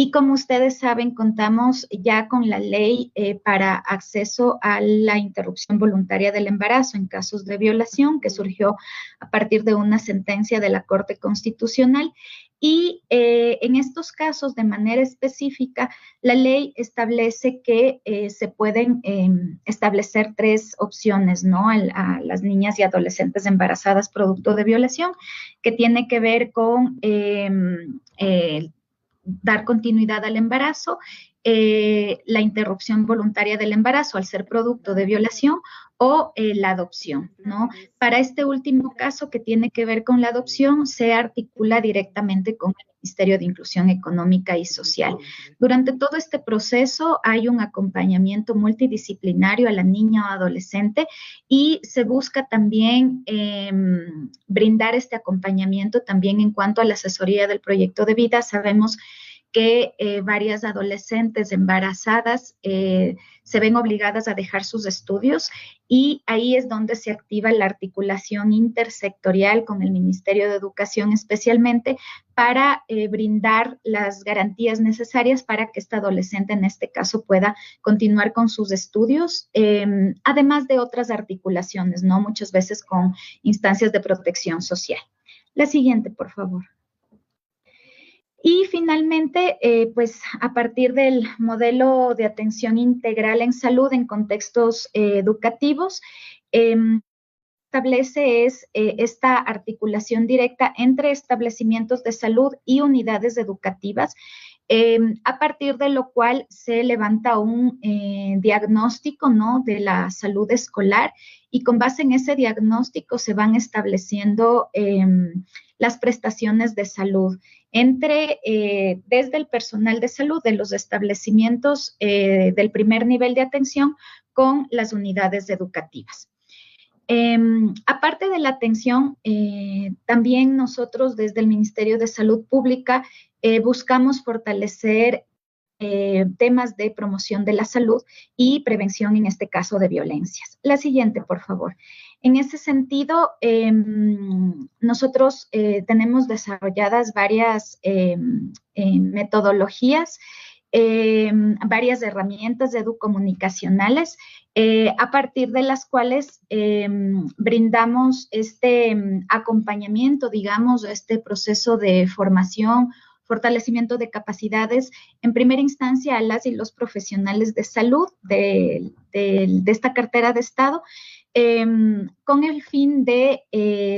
S4: Y como ustedes saben, contamos ya con la ley para acceso a la interrupción voluntaria del embarazo en casos de violación, que surgió a partir de una sentencia de la Corte Constitucional. Y en estos casos, de manera específica, la ley establece que se pueden establecer 3 opciones, ¿no? A las niñas y adolescentes embarazadas producto de violación, que tiene que ver con dar continuidad al embarazo, la interrupción voluntaria del embarazo al ser producto de violación o la adopción, ¿no? Para este último caso que tiene que ver con la adopción, se articula directamente con el Ministerio de Inclusión Económica y Social. Durante todo este proceso hay un acompañamiento multidisciplinario a la niña o adolescente y se busca también brindar este acompañamiento también en cuanto a la asesoría del proyecto de vida. Sabemos que varias adolescentes embarazadas se ven obligadas a dejar sus estudios y ahí es donde se activa la articulación intersectorial con el Ministerio de Educación especialmente para brindar las garantías necesarias para que esta adolescente en este caso pueda continuar con sus estudios, además de otras articulaciones, ¿no? Muchas veces con instancias de protección social. La siguiente, por favor. Y finalmente, pues a partir del modelo de atención integral en salud en contextos educativos, establece esta articulación directa entre establecimientos de salud y unidades educativas, a partir de lo cual se levanta un diagnóstico, ¿no?, de la salud escolar y con base en ese diagnóstico se van estableciendo las prestaciones de salud desde el personal de salud de los establecimientos del primer nivel de atención con las unidades educativas. Aparte de la atención, también nosotros desde el Ministerio de Salud Pública buscamos fortalecer temas de promoción de la salud y prevención, en este caso, de violencias. La siguiente, por favor. En ese sentido, nosotros tenemos desarrolladas varias metodologías, varias herramientas educomunicacionales, a partir de las cuales brindamos este acompañamiento, digamos, este proceso de formación, fortalecimiento de capacidades, en primera instancia a las y los profesionales de salud de esta cartera de Estado, con el fin de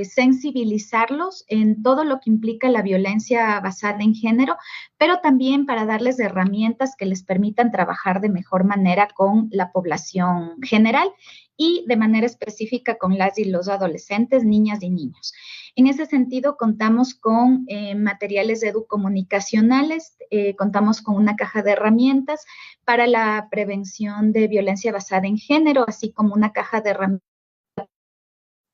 S4: sensibilizarlos en todo lo que implica la violencia basada en género, pero también para darles herramientas que les permitan trabajar de mejor manera con la población general y de manera específica con las y los adolescentes, niñas y niños. En ese sentido, contamos con materiales educomunicacionales, contamos con una caja de herramientas para la prevención de violencia basada en género, así como una caja de herramientas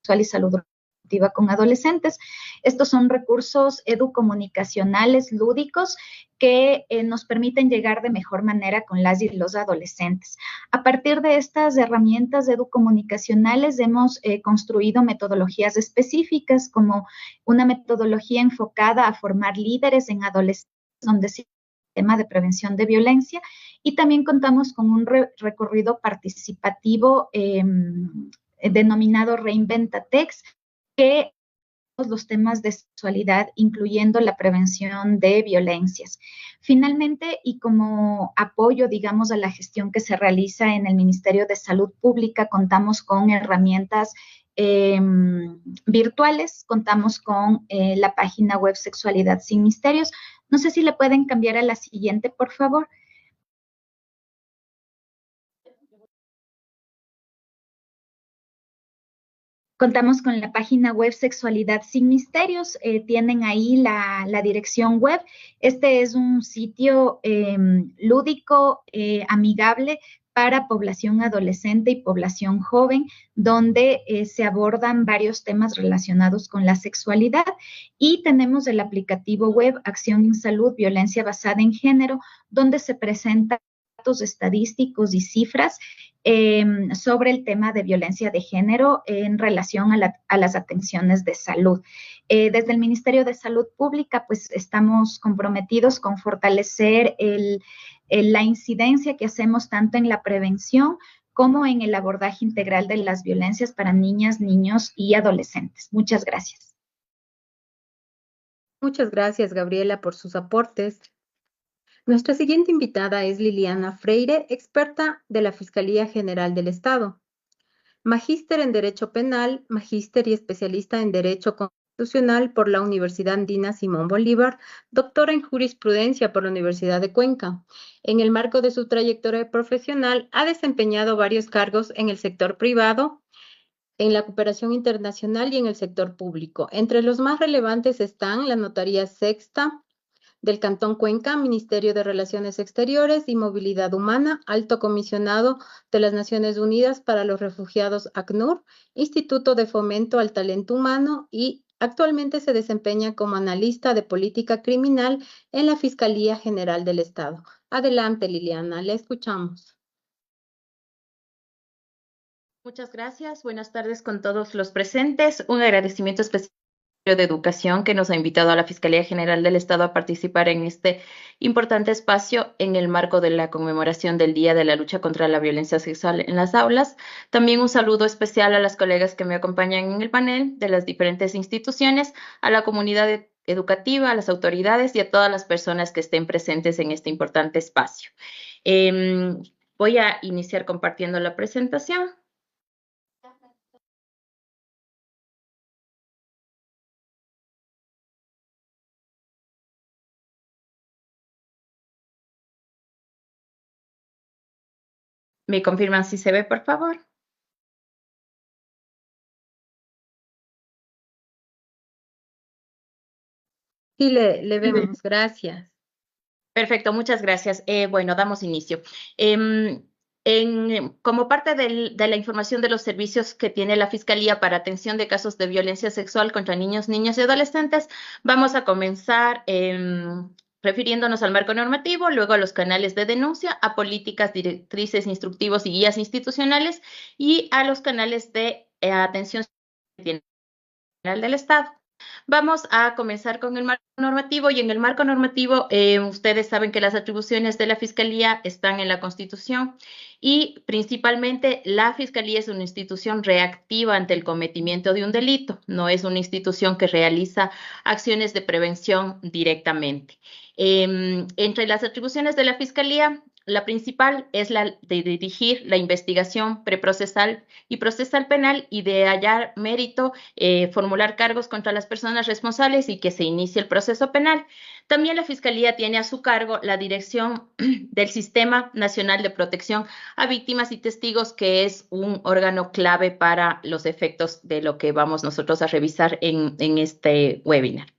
S4: sexual y salud reproductiva con adolescentes. Estos son recursos educomunicacionales lúdicos que nos permiten llegar de mejor manera con las y los adolescentes. A partir de estas herramientas educomunicacionales hemos construido metodologías específicas, como una metodología enfocada a formar líderes en adolescentes, donde se tema de prevención de violencia, y también contamos con un recorrido participativo denominado Reinventatex, que los temas de sexualidad, incluyendo la prevención de violencias. Finalmente, y como apoyo, digamos, a la gestión que se realiza en el Ministerio de Salud Pública, contamos con herramientas virtuales, contamos con la página web Sexualidad Sin Misterios. No sé si le pueden cambiar a la siguiente, por favor. Contamos con la página web Sexualidad Sin Misterios, tienen ahí la dirección web. Este es un sitio lúdico, amigable para población adolescente y población joven, donde se abordan varios temas relacionados con la sexualidad. Y tenemos el aplicativo web Acción en Salud, Violencia Basada en Género, donde se presentan datos estadísticos y cifras sobre el tema de violencia de género en relación a las atenciones de salud. Desde el Ministerio de Salud Pública, pues estamos comprometidos con fortalecer la incidencia que hacemos tanto en la prevención como en el abordaje integral de las violencias para niñas, niños y adolescentes. Muchas gracias.
S1: Muchas gracias, Gabriela, por sus aportes. Nuestra siguiente invitada es Liliana Freire, experta de la Fiscalía General del Estado. Magíster en Derecho Penal, magíster y especialista en Derecho Constitucional por la Universidad Andina Simón Bolívar, doctora en Jurisprudencia por la Universidad de Cuenca. En el marco de su trayectoria profesional, ha desempeñado varios cargos en el sector privado, en la cooperación internacional y en el sector público. Entre los más relevantes están la Notaría Sexta del Cantón Cuenca, Ministerio de Relaciones Exteriores y Movilidad Humana, Alto Comisionado de las Naciones Unidas para los Refugiados ACNUR, Instituto de Fomento al Talento Humano y actualmente se desempeña como analista de política criminal en la Fiscalía General del Estado. Adelante, Liliana, le escuchamos.
S5: Muchas gracias. Buenas tardes con todos los presentes. Un agradecimiento especial de Educación que nos ha invitado a la Fiscalía General del Estado a participar en este importante espacio en el marco de la conmemoración del Día de la Lucha contra la Violencia Sexual en las Aulas. También un saludo especial a las colegas que me acompañan en el panel de las diferentes instituciones, a la comunidad educativa, a las autoridades y a todas las personas que estén presentes en este importante espacio. Voy a iniciar compartiendo la presentación. ¿Me confirman si se ve, por favor?
S1: Sí, le vemos. Gracias.
S5: Perfecto, muchas gracias. Bueno, damos inicio. Como parte de la información de los servicios que tiene la Fiscalía para atención de casos de violencia sexual contra niños, niñas y adolescentes, vamos a comenzar refiriéndonos al marco normativo, luego a los canales de denuncia, a políticas, directrices, instructivos y guías institucionales y a los canales de atención general del Estado. Vamos a comenzar con el marco normativo y en el marco normativo ustedes saben que las atribuciones de la Fiscalía están en la Constitución y principalmente la Fiscalía es una institución reactiva ante el cometimiento de un delito, no es una institución que realiza acciones de prevención directamente. Entre las atribuciones de la Fiscalía, la principal es la de dirigir la investigación preprocesal y procesal penal y de hallar mérito, formular cargos contra las personas responsables y que se inicie el proceso penal. También la Fiscalía tiene a su cargo la dirección del Sistema Nacional de Protección a Víctimas y Testigos, que es un órgano clave para los efectos de lo que vamos nosotros a revisar en este webinar.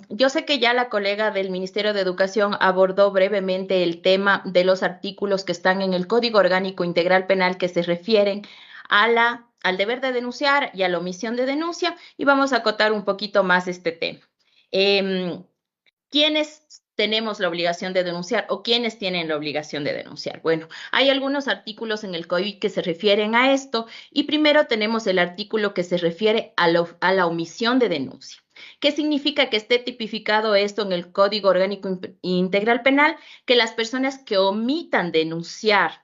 S5: Yo sé que ya la colega del Ministerio de Educación abordó brevemente el tema de los artículos que están en el Código Orgánico Integral Penal que se refieren al deber de denunciar y a la omisión de denuncia y vamos a acotar un poquito más este tema. ¿Quiénes tenemos la obligación de denunciar o quiénes tienen la obligación de denunciar? Bueno, hay algunos artículos en el Código que se refieren a esto y primero tenemos el artículo que se refiere a la omisión de denuncia. ¿Qué significa que esté tipificado esto en el Código Orgánico Integral Penal? Que las personas que omitan denunciar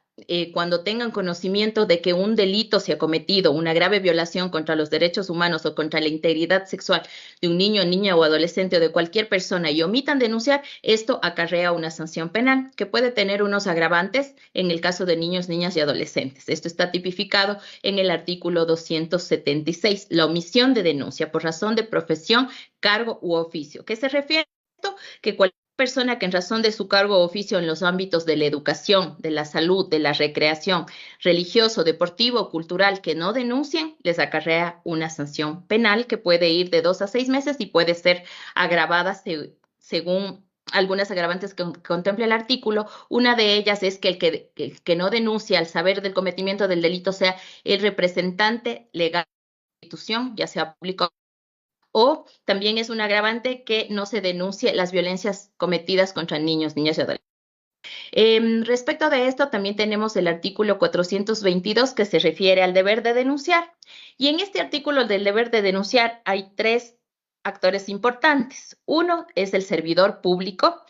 S5: cuando tengan conocimiento de que un delito se ha cometido, una grave violación contra los derechos humanos o contra la integridad sexual de un niño, niña o adolescente o de cualquier persona y omitan denunciar, esto acarrea una sanción penal que puede tener unos agravantes en el caso de niños, niñas y adolescentes. Esto está tipificado en el artículo 276, la omisión de denuncia por razón de profesión, cargo u oficio. ¿Qué se refiere a esto? Que cualquier persona que en razón de su cargo o oficio en los ámbitos de la educación, de la salud, de la recreación, religioso, deportivo o cultural que no denuncien, les acarrea una sanción penal que puede ir de 2 a 6 meses y puede ser agravada según algunas agravantes que contempla el artículo. Una de ellas es que el que no denuncia al saber del cometimiento del delito sea el representante legal de la institución, ya sea público o también es un agravante que no se denuncie las violencias cometidas contra niños, niñas y adolescentes. Respecto de esto, también tenemos el artículo 422 que se refiere al deber de denunciar. Y en este artículo del deber de denunciar hay 3 actores importantes. Uno es el servidor público.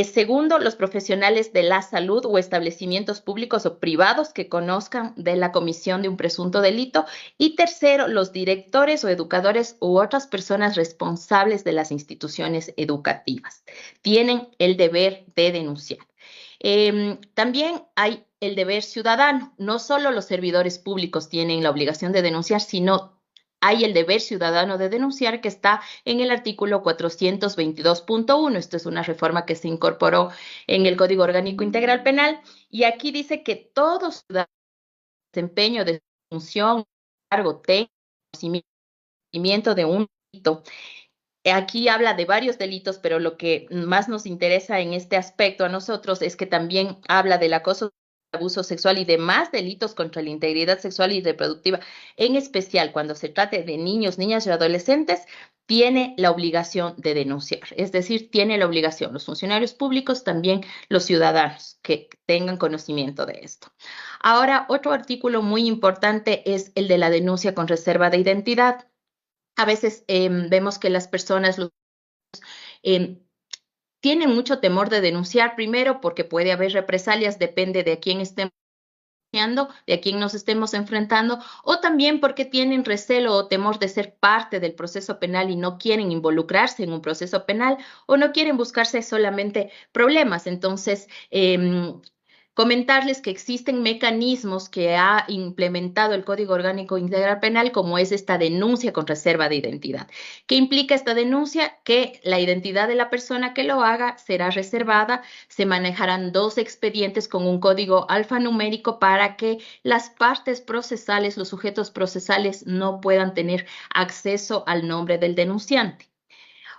S5: Segundo, los profesionales de la salud o establecimientos públicos o privados que conozcan de la comisión de un presunto delito. Y tercero, los directores o educadores u otras personas responsables de las instituciones educativas. Tienen el deber de denunciar. También hay el deber ciudadano. No solo los servidores públicos tienen la obligación de denunciar, sino hay el deber ciudadano de denunciar que está en el artículo 422.1. Esto es una reforma que se incorporó en el Código Orgánico Integral Penal y aquí dice que todo ciudadano desempeño de función, cargo, técnico, conocimiento de un delito. Aquí habla de varios delitos, pero lo que más nos interesa en este aspecto a nosotros es que también habla del acoso, abuso sexual y demás delitos contra la integridad sexual y reproductiva, en especial cuando se trate de niños, niñas y adolescentes, tiene la obligación de denunciar. Es decir, tiene la obligación los funcionarios públicos, también los ciudadanos que tengan conocimiento de esto. Ahora, otro artículo muy importante es el de la denuncia con reserva de identidad. A veces vemos que las personas tienen mucho temor de denunciar, primero porque puede haber represalias, depende de a quién estemos denunciando, de a quién nos estemos enfrentando, o también porque tienen recelo o temor de ser parte del proceso penal y no quieren involucrarse en un proceso penal o no quieren buscarse solamente problemas. Entonces, comentarles que existen mecanismos que ha implementado el Código Orgánico Integral Penal, como es esta denuncia con reserva de identidad. ¿Qué implica esta denuncia? Que la identidad de la persona que lo haga será reservada, se manejarán 2 expedientes con un código alfanumérico para que las partes procesales, los sujetos procesales, no puedan tener acceso al nombre del denunciante.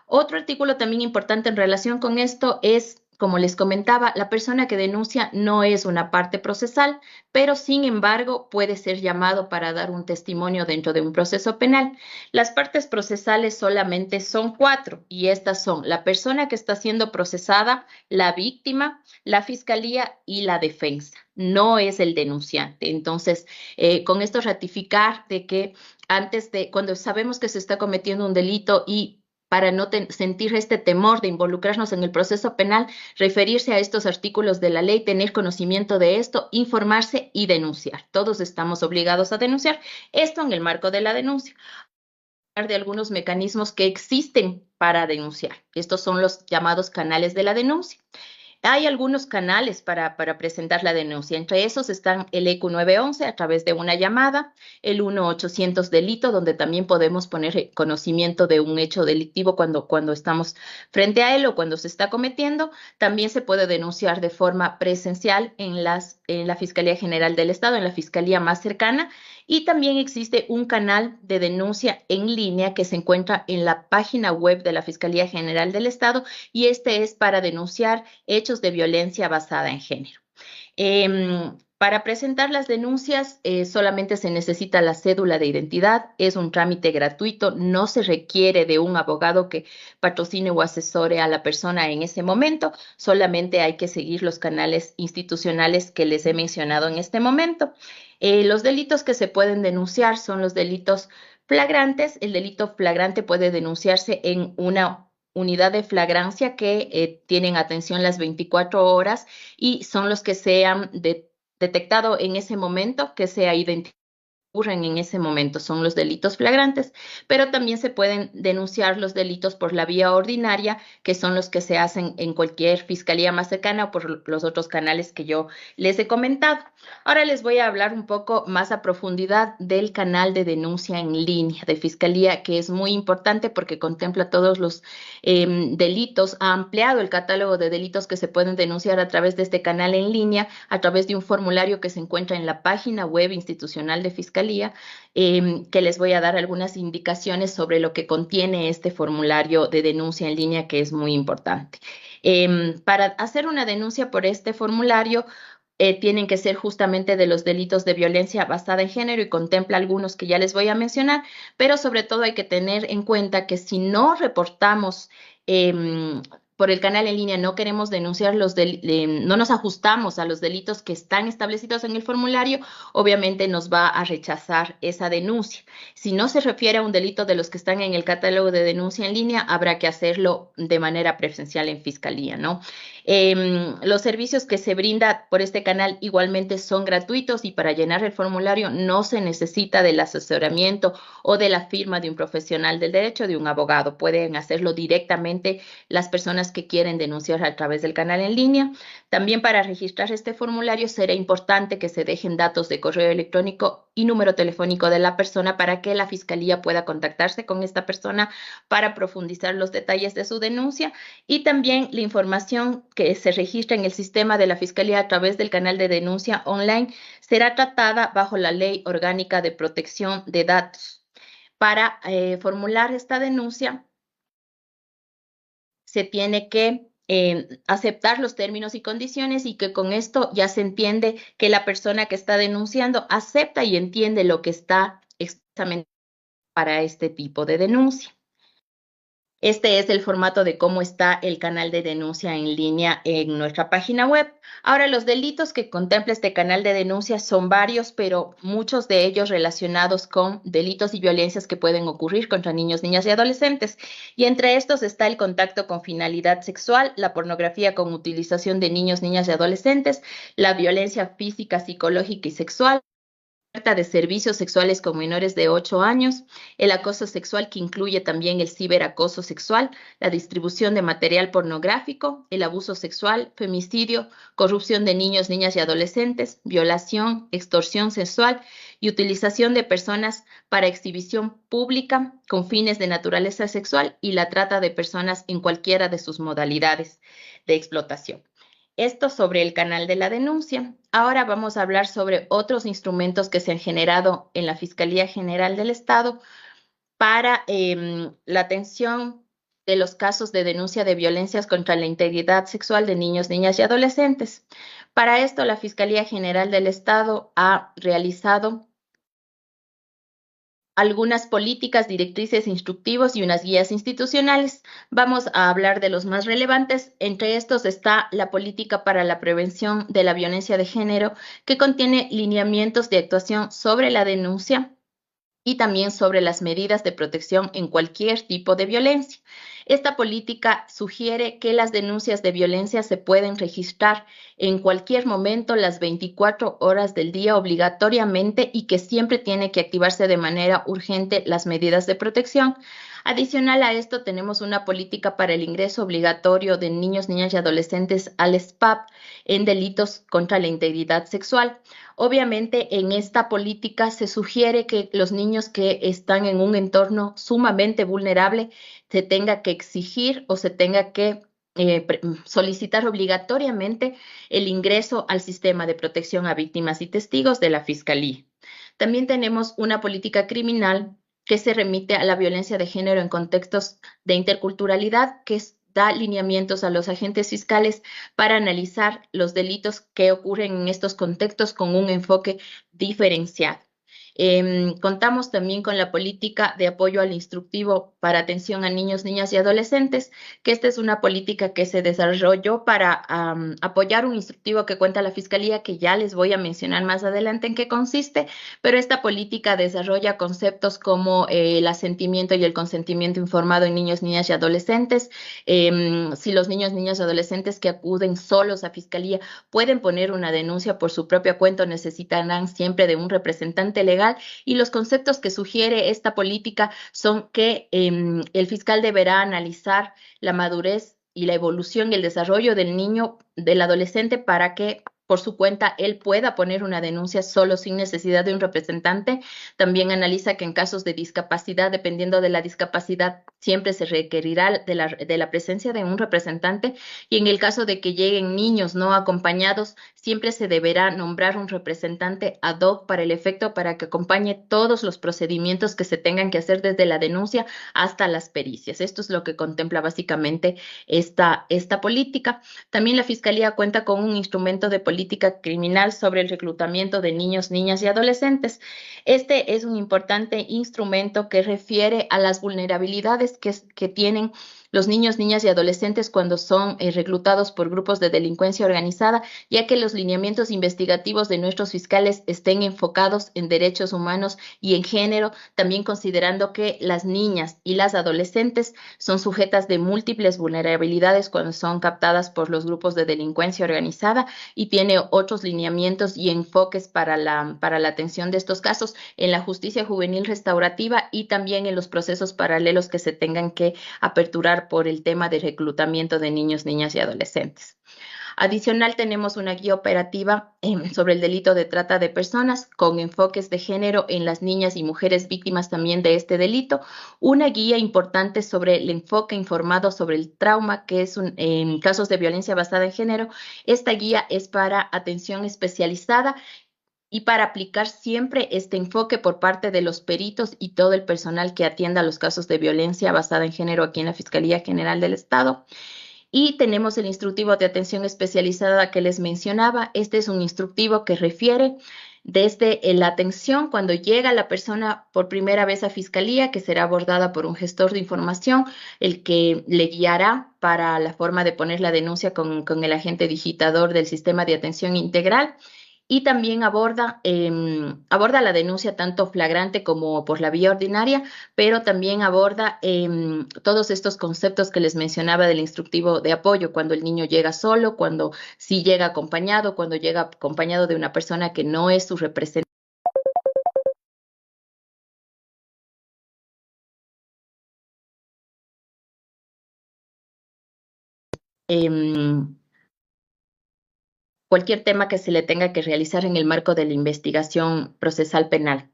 S5: Otro artículo también importante en relación con esto es, como les comentaba, la persona que denuncia no es una parte procesal, pero sin embargo puede ser llamado para dar un testimonio dentro de un proceso penal. Las partes procesales solamente son 4 y estas son la persona que está siendo procesada, la víctima, la fiscalía y la defensa. No es el denunciante. Entonces, con esto ratificar de que antes de, cuando sabemos que se está cometiendo un delito y para no sentir este temor de involucrarnos en el proceso penal, referirse a estos artículos de la ley, tener conocimiento de esto, informarse y denunciar. Todos estamos obligados a denunciar esto en el marco de la denuncia. De algunos mecanismos que existen para denunciar. Estos son los llamados canales de la denuncia. Hay algunos canales para presentar la denuncia. Entre esos están el ECU 911 a través de una llamada, el 1-800 delito, donde también podemos poner conocimiento de un hecho delictivo cuando estamos frente a él o cuando se está cometiendo. También se puede denunciar de forma presencial en la Fiscalía General del Estado, en la fiscalía más cercana. Y también existe un canal de denuncia en línea que se encuentra en la página web de la Fiscalía General del Estado y este es para denunciar hechos de violencia basada en género. Para presentar las denuncias solamente se necesita la cédula de identidad, es un trámite gratuito, no se requiere de un abogado que patrocine o asesore a la persona en ese momento, solamente hay que seguir los canales institucionales que les he mencionado en este momento. Los delitos que se pueden denunciar son los delitos flagrantes. El delito flagrante puede denunciarse en una unidad de flagrancia que tienen atención las 24 horas y son los que se han detectado en ese momento, que se ha identificado ocurren en ese momento, son los delitos flagrantes, pero también se pueden denunciar los delitos por la vía ordinaria, que son los que se hacen en cualquier fiscalía más cercana o por los otros canales que yo les he comentado. Ahora les voy a hablar un poco más a profundidad del canal de denuncia en línea de fiscalía, que es muy importante porque contempla todos los delitos, ha ampliado el catálogo de delitos que se pueden denunciar a través de este canal en línea, a través de un formulario que se encuentra en la página web institucional de fiscalía, que les voy a dar algunas indicaciones sobre lo que contiene este formulario de denuncia en línea, que es muy importante. Para hacer una denuncia por este formulario, tienen que ser justamente de los delitos de violencia basada en género y contempla algunos que ya les voy a mencionar, pero sobre todo hay que tener en cuenta que si no reportamos por el canal en línea no queremos denunciar no nos ajustamos a los delitos que están establecidos en el formulario, obviamente nos va a rechazar esa denuncia. Si no se refiere a un delito de los que están en el catálogo de denuncia en línea, habrá que hacerlo de manera presencial en fiscalía, ¿no? Los servicios que se brinda por este canal igualmente son gratuitos y para llenar el formulario no se necesita del asesoramiento o de la firma de un profesional del derecho, de un abogado. Pueden hacerlo directamente las personas que quieren denunciar a través del canal en línea. También para registrar este formulario será importante que se dejen datos de correo electrónico y número telefónico de la persona para que la fiscalía pueda contactarse con esta persona para profundizar los detalles de su denuncia, y también la información que se registra en el sistema de la fiscalía a través del canal de denuncia online será tratada bajo la Ley Orgánica de Protección de Datos. Para formular esta denuncia se tiene que aceptar los términos y condiciones, y que con esto ya se entiende que la persona que está denunciando acepta y entiende lo que está exactamente para este tipo de denuncia. Este es el formato de cómo está el canal de denuncia en línea en nuestra página web. Ahora, los delitos que contempla este canal de denuncia son varios, pero muchos de ellos relacionados con delitos y violencias que pueden ocurrir contra niños, niñas y adolescentes. Y entre estos está el contacto con finalidad sexual, la pornografía con utilización de niños, niñas y adolescentes, la violencia física, psicológica y sexual, de servicios sexuales con menores de 8 años, el acoso sexual, que incluye también el ciberacoso sexual, la distribución de material pornográfico, el abuso sexual, femicidio, corrupción de niños, niñas y adolescentes, violación, extorsión sexual y utilización de personas para exhibición pública con fines de naturaleza sexual, y la trata de personas en cualquiera de sus modalidades de explotación. Esto sobre el canal de la denuncia. Ahora vamos a hablar sobre otros instrumentos que se han generado en la Fiscalía General del Estado para la atención de los casos de denuncia de violencias contra la integridad sexual de niños, niñas y adolescentes. Para esto, la Fiscalía General del Estado ha realizado algunas políticas, directrices, instructivos y unas guías institucionales. Vamos a hablar de los más relevantes. Entre estos está la política para la prevención de la violencia de género, que contiene lineamientos de actuación sobre la denuncia y también sobre las medidas de protección en cualquier tipo de violencia. Esta política sugiere que las denuncias de violencia se pueden registrar en cualquier momento, las 24 horas del día obligatoriamente, y que siempre tiene que activarse de manera urgente las medidas de protección. Adicional a esto, tenemos una política para el ingreso obligatorio de niños, niñas y adolescentes al SPAP en delitos contra la integridad sexual. Obviamente, en esta política se sugiere que los niños que están en un entorno sumamente vulnerable se tenga que exigir o se tenga que solicitar obligatoriamente el ingreso al sistema de protección a víctimas y testigos de la Fiscalía. También tenemos una política criminal que se remite a la violencia de género en contextos de interculturalidad, que da lineamientos a los agentes fiscales para analizar los delitos que ocurren en estos contextos con un enfoque diferenciado. Contamos también con la política de apoyo al instructivo para atención a niños, niñas y adolescentes, que esta es una política que se desarrolló para apoyar un instructivo que cuenta la Fiscalía, que ya les voy a mencionar más adelante en qué consiste, pero esta política desarrolla conceptos como el asentimiento y el consentimiento informado en niños, niñas y adolescentes. Si los niños, niñas y adolescentes que acuden solos a Fiscalía pueden poner una denuncia por su propia cuenta, necesitarán siempre de un representante legal, y los conceptos que sugiere esta política son que el fiscal deberá analizar la madurez y la evolución y el desarrollo del niño, del adolescente, para que por su cuenta él pueda poner una denuncia solo sin necesidad de un representante. También analiza que en casos de discapacidad, dependiendo de la discapacidad, siempre se requerirá de la presencia de un representante, y en el caso de que lleguen niños no acompañados, siempre se deberá nombrar un representante ad hoc para el efecto, para que acompañe todos los procedimientos que se tengan que hacer desde la denuncia hasta las pericias. Esto es lo que contempla básicamente esta política. También la Fiscalía cuenta con un instrumento de política criminal sobre el reclutamiento de niños, niñas y adolescentes. Este es un importante instrumento que refiere a las vulnerabilidades que tienen los niños, niñas y adolescentes cuando son reclutados por grupos de delincuencia organizada, ya que los lineamientos investigativos de nuestros fiscales estén enfocados en derechos humanos y en género, también considerando que las niñas y las adolescentes son sujetas de múltiples vulnerabilidades cuando son captadas por los grupos de delincuencia organizada, y tiene otros lineamientos y enfoques para la atención de estos casos en la justicia juvenil restaurativa y también en los procesos paralelos que se tengan que aperturar por el tema de reclutamiento de niños, niñas y adolescentes. Adicional, tenemos una guía operativa sobre el delito de trata de personas con enfoques de género en las niñas y mujeres víctimas también de este delito. Una guía importante sobre el enfoque informado sobre el trauma, que es en casos de violencia basada en género. Esta guía es para atención especializada y para aplicar siempre este enfoque por parte de los peritos y todo el personal que atienda los casos de violencia basada en género aquí en la Fiscalía General del Estado. Y tenemos el instructivo de atención especializada que les mencionaba. Este es un instructivo que refiere desde la atención cuando llega la persona por primera vez a Fiscalía, que será abordada por un gestor de información, el que le guiará para la forma de poner la denuncia con el agente digitador del sistema de atención integral. Y también aborda la denuncia tanto flagrante como por la vía ordinaria, pero también aborda todos estos conceptos que les mencionaba del instructivo de apoyo, cuando el niño llega solo, cuando sí llega acompañado, cuando llega acompañado de una persona que no es su representante. Cualquier tema que se le tenga que realizar en el marco de la investigación procesal penal.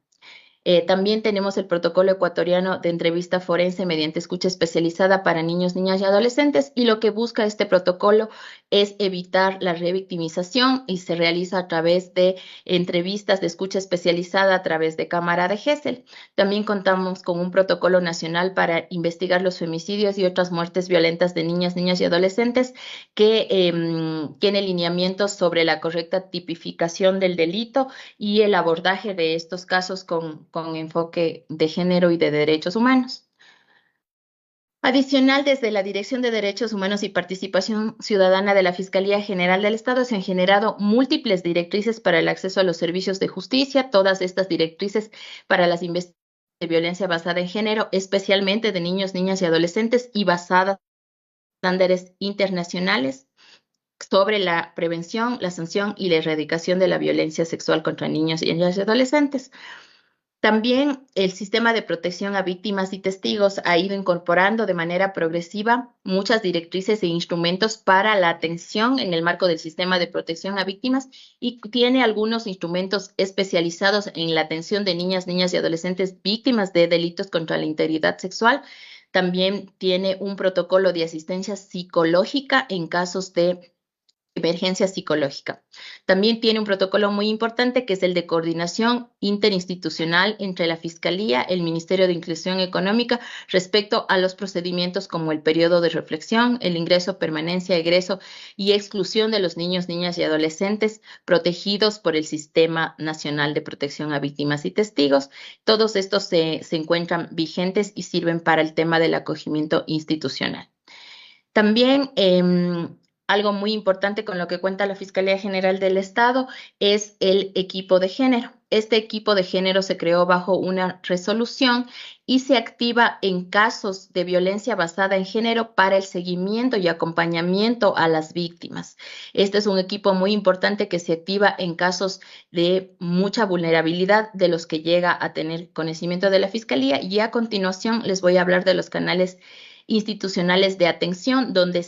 S5: También tenemos el protocolo ecuatoriano de entrevista forense mediante escucha especializada para niños, niñas y adolescentes, y lo que busca este protocolo es evitar la revictimización y se realiza a través de entrevistas de escucha especializada a través de cámara de Gesell. También contamos con un protocolo nacional para investigar los femicidios y otras muertes violentas de niñas, niñas y adolescentes que tiene lineamientos sobre la correcta tipificación del delito y el abordaje de estos casos con enfoque de género y de derechos humanos. Adicional, desde la Dirección de Derechos Humanos y Participación Ciudadana de la Fiscalía General del Estado se han generado múltiples directrices para el acceso a los servicios de justicia. Todas estas directrices para las investigaciones de violencia basada en género, especialmente de niños, niñas y adolescentes, y basadas en estándares internacionales sobre la prevención, la sanción y la erradicación de la violencia sexual contra niños y adolescentes. También el sistema de protección a víctimas y testigos ha ido incorporando de manera progresiva muchas directrices e instrumentos para la atención en el marco del sistema de protección a víctimas, y tiene algunos instrumentos especializados en la atención de niñas, niñas y adolescentes víctimas de delitos contra la integridad sexual. También tiene un protocolo de asistencia psicológica en casos de emergencia psicológica. También tiene un protocolo muy importante que es el de coordinación interinstitucional entre la Fiscalía, el Ministerio de Inclusión Económica respecto a los procedimientos como el periodo de reflexión, el ingreso, permanencia, egreso y exclusión de los niños, niñas y adolescentes protegidos por el Sistema Nacional de Protección a Víctimas y Testigos. Todos estos se encuentran vigentes y sirven para el tema del acogimiento institucional. También algo muy importante con lo que cuenta la Fiscalía General del Estado es el equipo de género. Este equipo de género se creó bajo una resolución y se activa en casos de violencia basada en género para el seguimiento y acompañamiento a las víctimas. Este es un equipo muy importante que se activa en casos de mucha vulnerabilidad de los que llega a tener conocimiento de la Fiscalía, y a continuación les voy a hablar de los canales institucionales de atención donde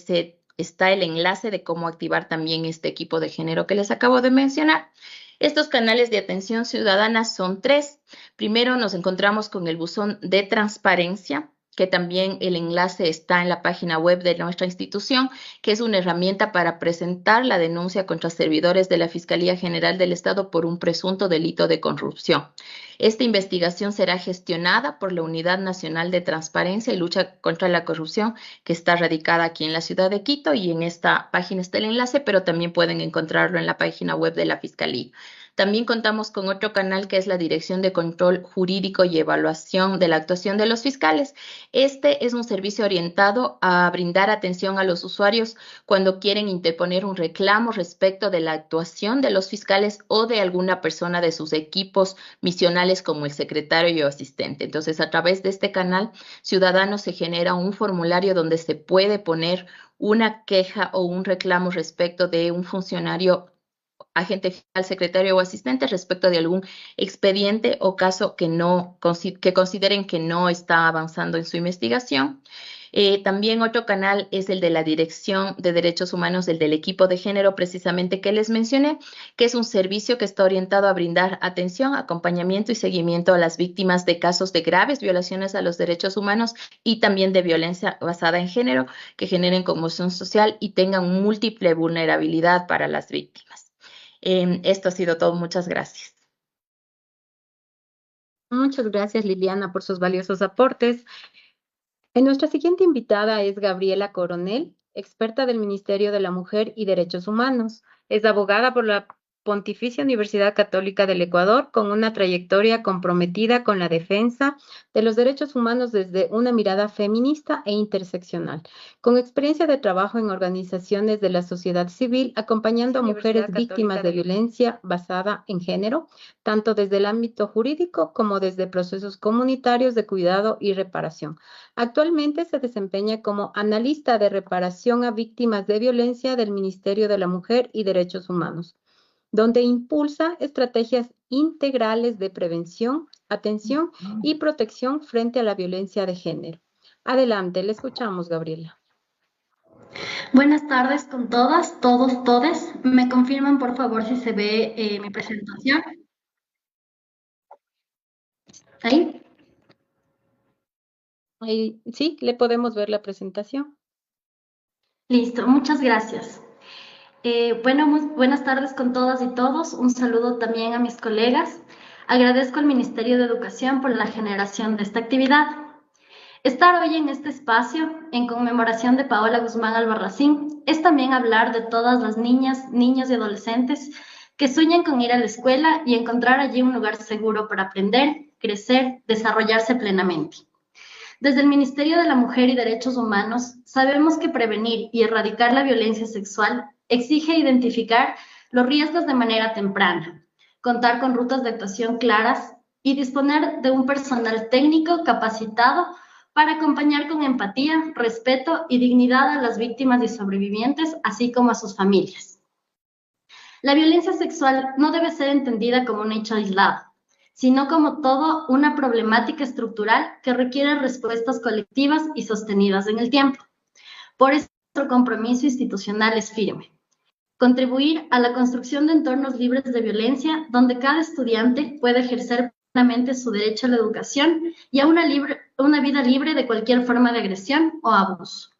S5: está el enlace de cómo activar también este equipo de género que les acabo de mencionar. Estos canales de atención ciudadana son 3. Primero nos encontramos con el buzón de transparencia, que también el enlace está en la página web de nuestra institución, que es una herramienta para presentar la denuncia contra servidores de la Fiscalía General del Estado por un presunto delito de corrupción. Esta investigación será gestionada por la Unidad Nacional de Transparencia y Lucha contra la Corrupción, que está radicada aquí en la ciudad de Quito, y en esta página está el enlace, pero también pueden encontrarlo en la página web de la Fiscalía. También contamos con otro canal que es la Dirección de Control Jurídico y Evaluación de la Actuación de los Fiscales. Este es un servicio orientado a brindar atención a los usuarios cuando quieren interponer un reclamo respecto de la actuación de los fiscales o de alguna persona de sus equipos misionales como el secretario o asistente. Entonces, a través de este canal, Ciudadanos se genera un formulario donde se puede poner una queja o un reclamo respecto de un funcionario, agente fiscal, secretario o asistente respecto de algún expediente o caso que consideren que no está avanzando en su investigación. También otro canal es el de la Dirección de Derechos Humanos, el del equipo de género precisamente que les mencioné, que es un servicio que está orientado a brindar atención, acompañamiento y seguimiento a las víctimas de casos de graves violaciones a los derechos humanos y también de violencia basada en género que generen conmoción social y tengan múltiple vulnerabilidad para las víctimas. Esto ha sido todo. Muchas gracias.
S1: Muchas gracias, Liliana, por sus valiosos aportes. Nuestra siguiente invitada es Gabriela Coronel, experta del Ministerio de la Mujer y Derechos Humanos. Es abogada por la Pontificia Universidad Católica del Ecuador, con una trayectoria comprometida con la defensa de los derechos humanos desde una mirada feminista e interseccional, con experiencia de trabajo en organizaciones de la sociedad civil, acompañando a mujeres víctimas de violencia basada en género, tanto desde el ámbito jurídico como desde procesos comunitarios de cuidado y reparación. Actualmente se desempeña como analista de reparación a víctimas de violencia del Ministerio de la Mujer y Derechos Humanos, donde impulsa estrategias integrales de prevención, atención y protección frente a la violencia de género. Adelante, le escuchamos, Gabriela.
S6: Buenas tardes con todas, todos, todes. ¿Me confirman, por favor, si se ve mi presentación? ¿Ahí?
S1: Sí, le podemos ver la presentación.
S6: Listo, muchas gracias. Bueno, buenas tardes con todas y todos. Un saludo también a mis colegas. Agradezco al Ministerio de Educación por la generación de esta actividad. Estar hoy en este espacio, en conmemoración de Paola Guzmán Albarracín, es también hablar de todas las niñas, niños y adolescentes que sueñan con ir a la escuela y encontrar allí un lugar seguro para aprender, crecer, desarrollarse plenamente. Desde el Ministerio de la Mujer y Derechos Humanos, sabemos que prevenir y erradicar la violencia sexual exige identificar los riesgos de manera temprana, contar con rutas de actuación claras y disponer de un personal técnico capacitado para acompañar con empatía, respeto y dignidad a las víctimas y sobrevivientes, así como a sus familias. La violencia sexual no debe ser entendida como un hecho aislado, sino como todo una problemática estructural que requiere respuestas colectivas y sostenidas en el tiempo. Por eso nuestro compromiso institucional es firme. Contribuir a la construcción de entornos libres de violencia donde cada estudiante pueda ejercer plenamente su derecho a la educación y a una vida libre de cualquier forma de agresión o abuso.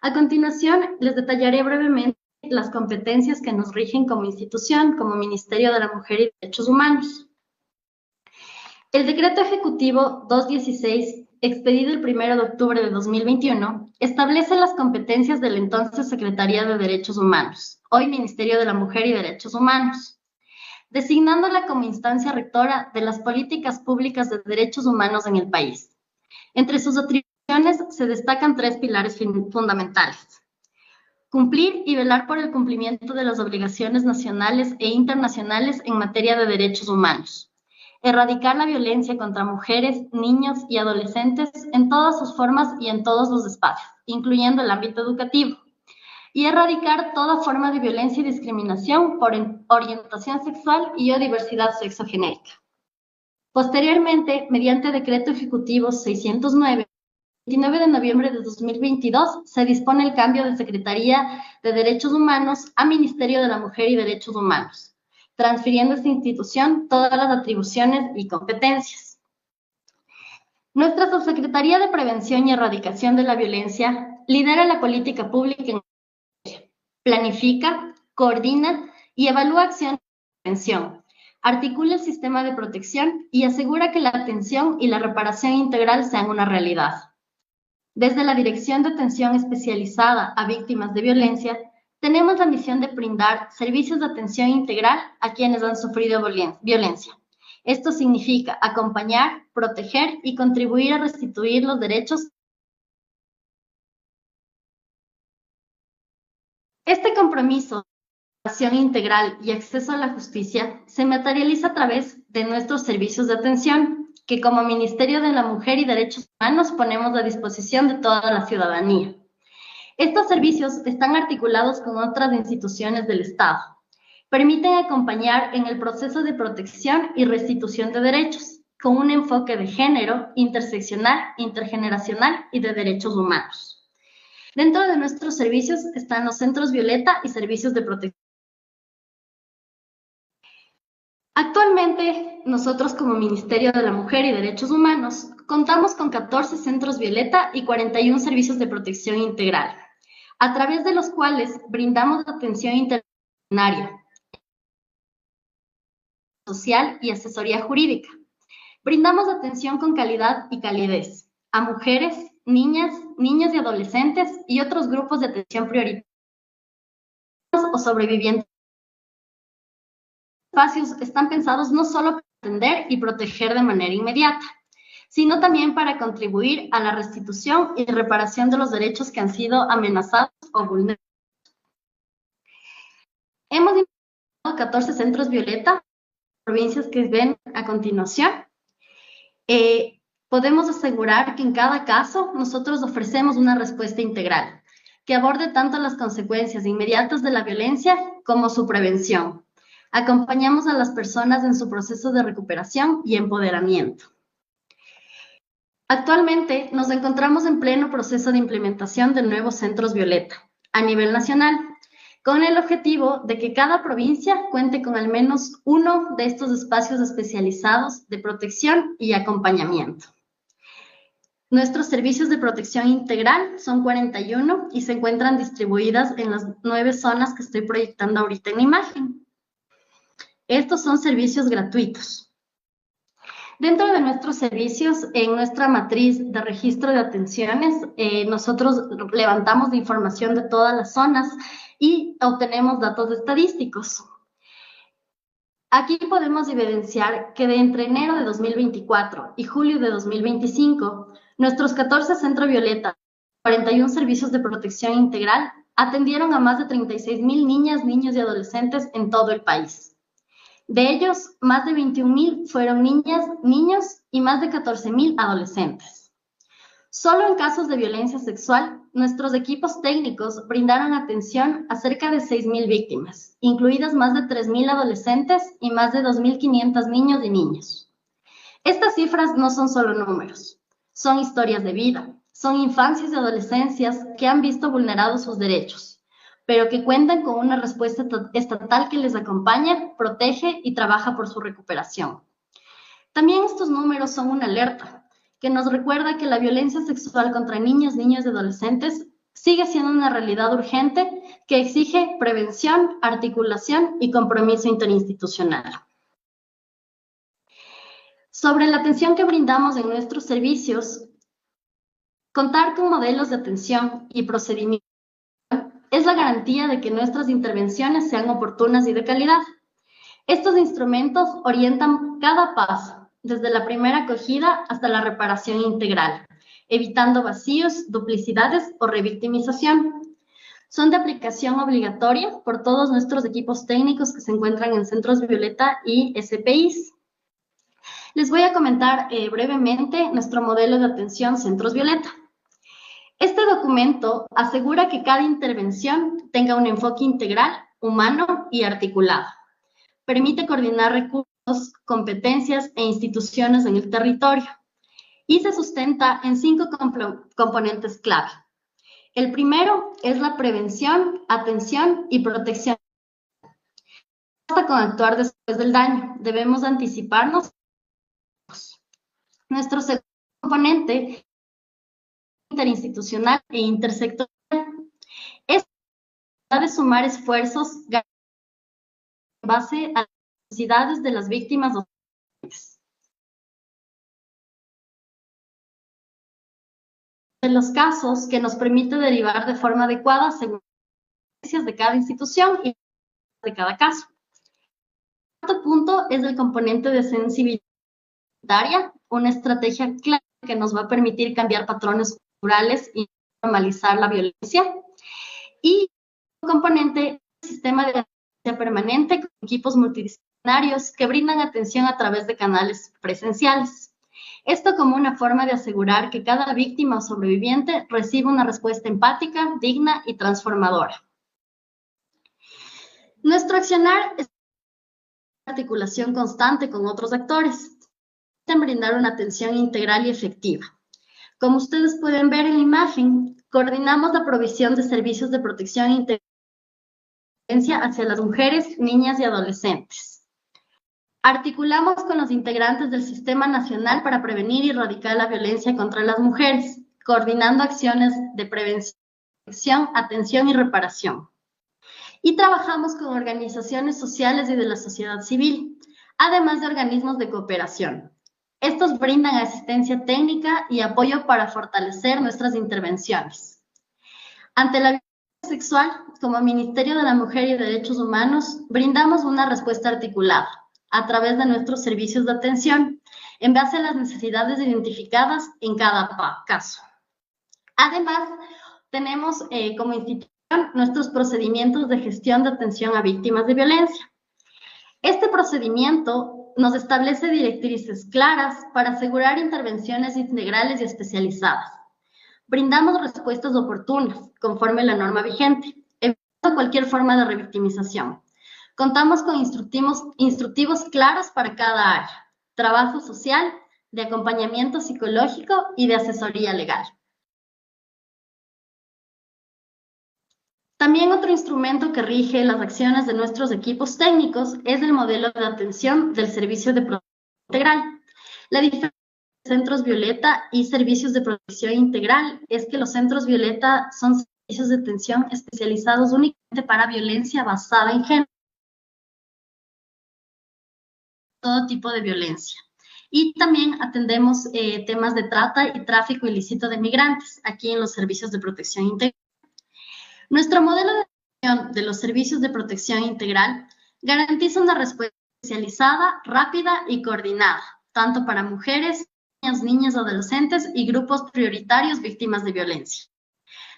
S6: A continuación, les detallaré brevemente las competencias que nos rigen como institución, como Ministerio de la Mujer y Derechos Humanos. El Decreto Ejecutivo 216, expedido el 1 de octubre de 2021, establece las competencias de la entonces Secretaría de Derechos Humanos, hoy Ministerio de la Mujer y Derechos Humanos, designándola como instancia rectora de las políticas públicas de derechos humanos en el país. Entre sus atribuciones se destacan 3 pilares fundamentales: cumplir y velar por el cumplimiento de las obligaciones nacionales e internacionales en materia de derechos humanos, erradicar la violencia contra mujeres, niños y adolescentes en todas sus formas y en todos los espacios, incluyendo el ámbito educativo, y erradicar toda forma de violencia y discriminación por orientación sexual y o diversidad sexogenérica. Posteriormente, mediante Decreto Ejecutivo 609, 29 de noviembre de 2022, se dispone el cambio de Secretaría de Derechos Humanos a Ministerio de la Mujer y Derechos Humanos, transfiriendo a esta institución todas las atribuciones y competencias. Nuestra Subsecretaría de Prevención y Erradicación de la Violencia lidera la política pública en planifica, coordina y evalúa acciones de prevención, articula el sistema de protección y asegura que la atención y la reparación integral sean una realidad. Desde la Dirección de Atención Especializada a Víctimas de Violencia, tenemos la misión de brindar servicios de atención integral a quienes han sufrido violencia. Esto significa acompañar, proteger y contribuir a restituir los derechos. Este compromiso de acción integral y acceso a la justicia se materializa a través de nuestros servicios de atención, que como Ministerio de la Mujer y Derechos Humanos ponemos a disposición de toda la ciudadanía. Estos servicios están articulados con otras instituciones del Estado. Permiten acompañar en el proceso de protección y restitución de derechos, con un enfoque de género, interseccional, intergeneracional y de derechos humanos. Dentro de nuestros servicios están los centros Violeta y servicios de protección. Actualmente, nosotros como Ministerio de la Mujer y Derechos Humanos contamos con 14 centros Violeta y 41 servicios de protección integral, a través de los cuales brindamos atención interdisciplinaria, social y asesoría jurídica. Brindamos atención con calidad y calidez a mujeres, niñas, niños y adolescentes y otros grupos de atención prioritarios o sobrevivientes. Los espacios están pensados no solo para atender y proteger de manera inmediata, sino también para contribuir a la restitución y reparación de los derechos que han sido amenazados o vulnerados. Hemos implementado 14 centros Violeta, provincias que ven a continuación. Podemos asegurar que en cada caso nosotros ofrecemos una respuesta integral que aborde tanto las consecuencias inmediatas de la violencia como su prevención. Acompañamos a las personas en su proceso de recuperación y empoderamiento. Actualmente nos encontramos en pleno proceso de implementación de nuevos centros Violeta a nivel nacional, con el objetivo de que cada provincia cuente con al menos uno de estos espacios especializados de protección y acompañamiento. Nuestros servicios de protección integral son 41 y se encuentran distribuidas en las 9 zonas que estoy proyectando ahorita en la imagen. Estos son servicios gratuitos. Dentro de nuestros servicios, en nuestra matriz de registro de atenciones, nosotros levantamos la información de todas las zonas y obtenemos datos estadísticos. Aquí podemos evidenciar que de entre enero de 2024 y julio de 2025, nuestros 14 Centro Violeta, 41 servicios de protección integral, atendieron a más de 36,000 niñas, niños y adolescentes en todo el país. De ellos, más de 21,000 fueron niñas, niños y más de 14,000 adolescentes. Solo en casos de violencia sexual, nuestros equipos técnicos brindaron atención a cerca de 6,000 víctimas, incluidas más de 3,000 adolescentes y más de 2,500 niños y niñas. Estas cifras no son solo números, son historias de vida, son infancias y adolescencias que han visto vulnerados sus derechos, pero que cuentan con una respuesta estatal que les acompaña, protege y trabaja por su recuperación. También estos números son una alerta que nos recuerda que la violencia sexual contra niñas, niños y adolescentes sigue siendo una realidad urgente que exige prevención, articulación y compromiso interinstitucional. Sobre la atención que brindamos en nuestros servicios, contar con modelos de atención y procedimientos es la garantía de que nuestras intervenciones sean oportunas y de calidad. Estos instrumentos orientan cada paso, desde la primera acogida hasta la reparación integral, evitando vacíos, duplicidades o revictimización. Son de aplicación obligatoria por todos nuestros equipos técnicos que se encuentran en Centros Violeta y SPIs. Les voy a comentar brevemente nuestro modelo de atención Centros Violeta. Este documento asegura que cada intervención tenga un enfoque integral, humano y articulado. Permite coordinar recursos, competencias e instituciones en el territorio y se sustenta en 5 componentes clave. El primero es la prevención, atención y protección. No basta con actuar después del daño, debemos anticiparnos. Nuestro segundo componente interinstitucional e intersectorial. Es de sumar esfuerzos en base a las necesidades de las víctimas de los casos que nos permite derivar de forma adecuada según de cada institución y de cada caso. El cuarto punto es el componente de sensibilidad, una estrategia clara que nos va a permitir cambiar patrones culturales y normalizar la violencia. Y un componente del sistema de asistencia permanente con equipos multidisciplinarios que brindan atención a través de canales presenciales. Esto como una forma de asegurar que cada víctima o sobreviviente reciba una respuesta empática, digna y transformadora. Nuestro accionar es una articulación constante con otros actores, en brindar una atención integral y efectiva. Como ustedes pueden ver en la imagen, coordinamos la provisión de servicios de protección integral hacia las mujeres, niñas y adolescentes. Articulamos con los integrantes del Sistema Nacional para prevenir y erradicar la violencia contra las mujeres, coordinando acciones de prevención, atención y reparación. Y trabajamos con organizaciones sociales y de la sociedad civil, además de organismos de cooperación. Estos brindan asistencia técnica y apoyo para fortalecer nuestras intervenciones. Ante la violencia sexual, como Ministerio de la Mujer y Derechos Humanos, brindamos una respuesta articulada a través de nuestros servicios de atención, en base a las necesidades identificadas en cada caso. Además, tenemos como institución nuestros procedimientos de gestión de atención a víctimas de violencia. Este procedimiento nos establece directrices claras para asegurar intervenciones integrales y especializadas. Brindamos respuestas oportunas, conforme a la norma vigente, evitando cualquier forma de revictimización. Contamos con instructivos claros para cada área, trabajo social, de acompañamiento psicológico y de asesoría legal. También otro instrumento que rige las acciones de nuestros equipos técnicos es el modelo de atención del servicio de protección integral. La diferencia entre centros Violeta y servicios de protección integral es que los centros Violeta son servicios de atención especializados únicamente para violencia basada en género, todo tipo de violencia. Y también atendemos temas de trata y tráfico ilícito de migrantes aquí en los servicios de protección integral. Nuestro modelo de atención de los servicios de protección integral garantiza una respuesta especializada, rápida y coordinada, tanto para mujeres, niñas, adolescentes y grupos prioritarios víctimas de violencia.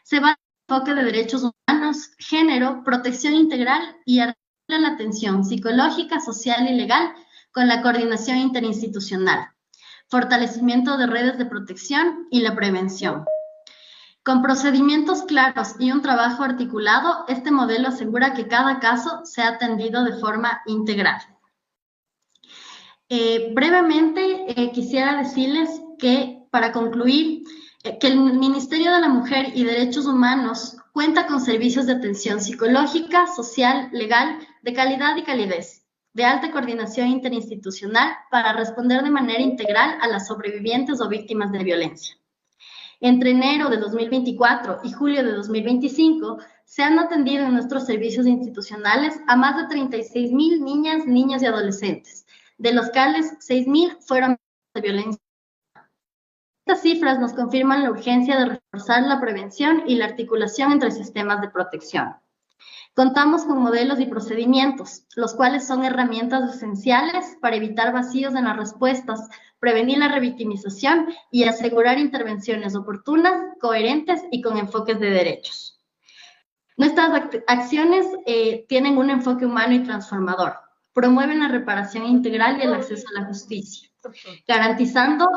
S6: Se basa en el enfoque de derechos humanos, género, protección integral y articula la atención psicológica, social y legal con la coordinación interinstitucional, fortalecimiento de redes de protección y la prevención. Con procedimientos claros y un trabajo articulado, este modelo asegura que cada caso sea atendido de forma integral. Brevemente, quisiera decirles que, para concluir, que el Ministerio de la Mujer y Derechos Humanos cuenta con servicios de atención psicológica, social, legal, de calidad y calidez, de alta coordinación interinstitucional para responder de manera integral a las sobrevivientes o víctimas de violencia. Entre enero de 2024 y julio de 2025, se han atendido en nuestros servicios institucionales a más de 36,000 niñas, niños y adolescentes, de los cuales 6,000 fueron de violencia. Estas cifras nos confirman la urgencia de reforzar la prevención y la articulación entre sistemas de protección. Contamos con modelos y procedimientos, los cuales son herramientas esenciales para evitar vacíos en las respuestas, prevenir la revictimización y asegurar intervenciones oportunas, coherentes y con enfoques de derechos. Nuestras acciones tienen un enfoque humano y transformador. Promueven la reparación integral y el acceso a la justicia, garantizando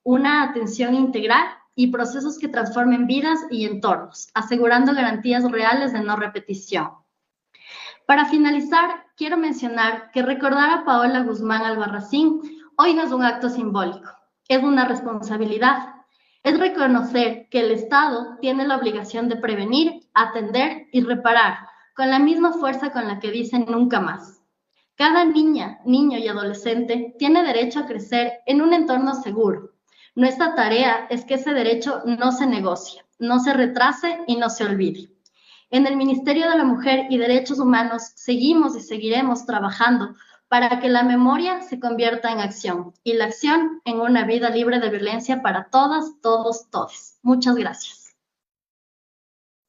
S6: una atención integral y procesos que transformen vidas y entornos, asegurando garantías reales de no repetición. Para finalizar, quiero mencionar que recordar a Paola Guzmán Albarracín hoy no es un acto simbólico, es una responsabilidad. Es reconocer que el Estado tiene la obligación de prevenir, atender y reparar con la misma fuerza con la que dicen nunca más. Cada niña, niño y adolescente tiene derecho a crecer en un entorno seguro. Nuestra tarea es que ese derecho no se negocie, no se retrase y no se olvide. En el Ministerio de la Mujer y Derechos Humanos seguimos y seguiremos trabajando para que la memoria se convierta en acción y la acción en una vida libre de violencia para todas, todos, todes. Muchas gracias.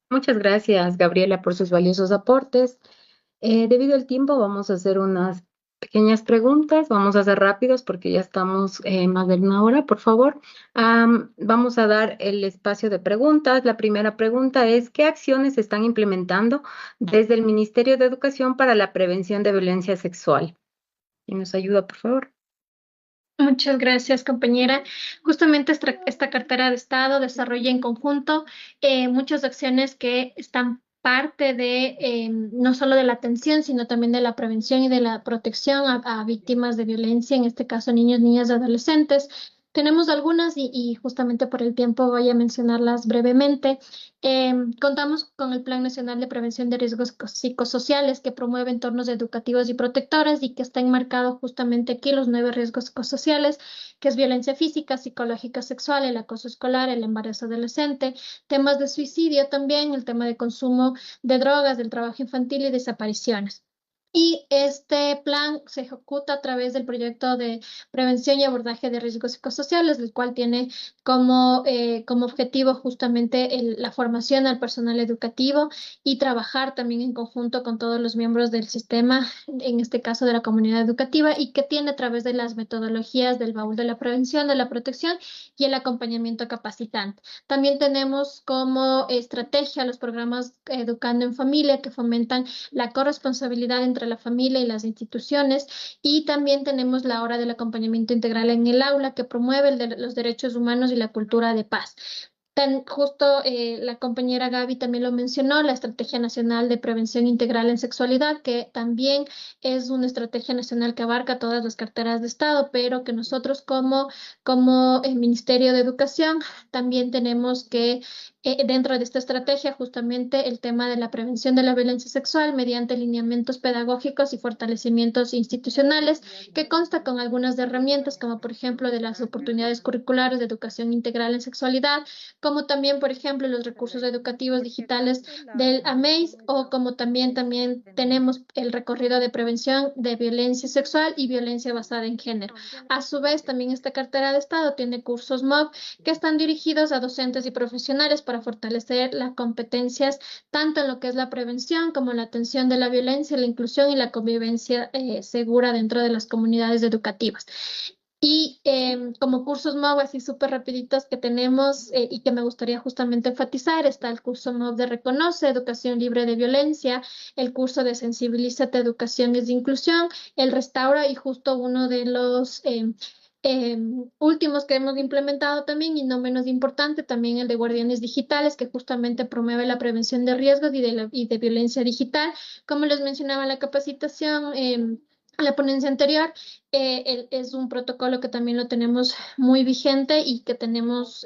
S1: Muchas gracias, Gabriela, por sus valiosos aportes. Debido al tiempo, vamos a hacer unas pequeñas preguntas. Vamos a ser rápidos porque ya estamos más de una hora, por favor. Vamos a dar el espacio de preguntas. La primera pregunta es, ¿qué acciones se están implementando desde el Ministerio de Educación para la prevención de violencia sexual? ¿Quién nos ayuda, por favor?
S3: Muchas gracias, compañera. Justamente esta cartera de Estado desarrolla en conjunto muchas acciones que están parte de no solo de la atención, sino también de la prevención y de la protección a víctimas de violencia, en este caso niños, niñas y adolescentes. Tenemos algunas y justamente por el tiempo voy a mencionarlas brevemente. Contamos con el Plan Nacional de Prevención de Riesgos Psicosociales que promueve entornos educativos y protectores y que está enmarcado justamente aquí los 9 riesgos psicosociales, que es violencia física, psicológica, sexual, el acoso escolar, el embarazo adolescente, temas de suicidio también, el tema de consumo de drogas, del trabajo infantil y desapariciones. Y este plan se ejecuta a través del proyecto de prevención y abordaje de riesgos psicosociales, el cual tiene como objetivo justamente la formación al personal educativo y trabajar también en conjunto con todos los miembros del sistema, en este caso de la comunidad educativa, y que tiene a través de las metodologías del baúl de la prevención, de la protección y el acompañamiento capacitante. También tenemos como estrategia los programas Educando en Familia, que fomentan la corresponsabilidad entre la familia y las instituciones, y también tenemos la hora del acompañamiento integral en el aula, que promueve los derechos humanos y la cultura de paz. Justo la compañera Gaby también lo mencionó, la Estrategia Nacional de Prevención Integral en Sexualidad, que también es una estrategia nacional que abarca todas las carteras de Estado, pero que nosotros como el Ministerio de Educación también tenemos que, dentro de esta estrategia, justamente el tema de la prevención de la violencia sexual mediante lineamientos pedagógicos y fortalecimientos institucionales, que consta con algunas herramientas, como por ejemplo de las oportunidades curriculares de educación integral en sexualidad, como también, por ejemplo, los recursos educativos digitales del AMEIS, o como también tenemos el recorrido de prevención de violencia sexual y violencia basada en género. A su vez, también esta cartera de Estado tiene cursos MOOC que están dirigidos a docentes y profesionales para fortalecer las competencias tanto en lo que es la prevención como en la atención de la violencia, la inclusión y la convivencia segura dentro de las comunidades educativas. Y como cursos MOOC así súper rapiditos que tenemos y que me gustaría justamente enfatizar, está el curso MOOC de Reconoce, Educación Libre de Violencia, el curso de Sensibilízate, Educación es de Inclusión, el Restaura, y justo uno de los últimos que hemos implementado también, y no menos importante, también el de Guardianes Digitales, que justamente promueve la prevención de riesgos y de violencia digital. Como les mencionaba en la capacitación, a la ponencia anterior, es un protocolo que también lo tenemos muy vigente y que tenemos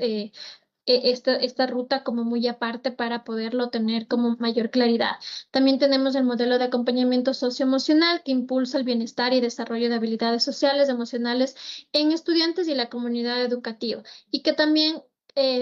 S3: esta ruta como muy aparte para poderlo tener como mayor claridad. También tenemos el modelo de acompañamiento socioemocional que impulsa el bienestar y desarrollo de habilidades sociales, emocionales en estudiantes y la comunidad educativa, y que también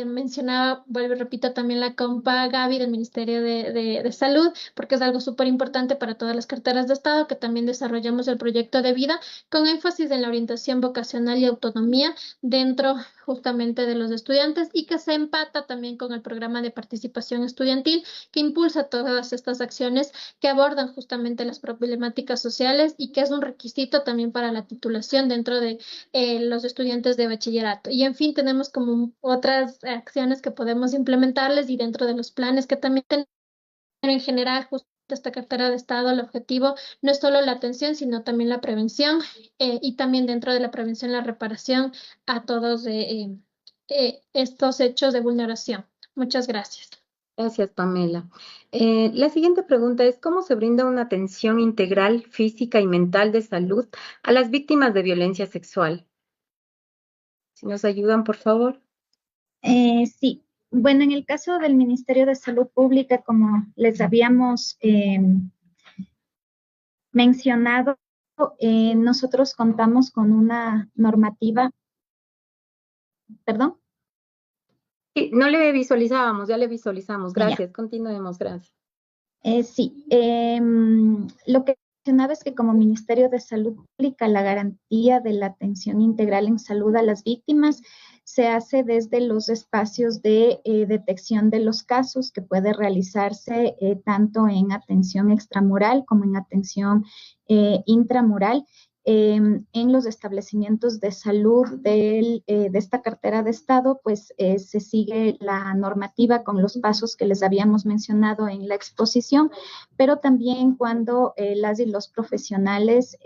S3: mencionaba, vuelvo y repito, también la compa Gaby del Ministerio de Salud, porque es algo súper importante para todas las carteras de Estado, que también desarrollamos el proyecto de vida con énfasis en la orientación vocacional y autonomía dentro justamente de los estudiantes, y que se empata también con el programa de participación estudiantil que impulsa todas estas acciones que abordan justamente las problemáticas sociales y que es un requisito también para la titulación dentro de los estudiantes de bachillerato. Y en fin, tenemos como otras acciones que podemos implementarles, y dentro de los planes que también tenemos en general, justo esta cartera de Estado, el objetivo no es solo la atención, sino también la prevención, y también dentro de la prevención, la reparación a todos estos hechos de vulneración. Muchas gracias.
S1: Gracias, Pamela. La siguiente pregunta es, ¿cómo se brinda una atención integral física y mental de salud a las víctimas de violencia sexual? Si nos ayudan, por favor.
S4: Sí, bueno, en el caso del Ministerio de Salud Pública, como les habíamos mencionado, nosotros contamos con una normativa, perdón.
S1: Sí, no le visualizábamos, ya le visualizamos. Gracias, continuemos, gracias.
S4: Sí, lo que mencionaba es que como Ministerio de Salud Pública, la garantía de la atención integral en salud a las víctimas se hace desde los espacios de detección de los casos que puede realizarse tanto en atención extramural como en atención intramural. En los establecimientos de salud de esta cartera de Estado, pues se sigue la normativa con los pasos que les habíamos mencionado en la exposición, pero también cuando las y los profesionales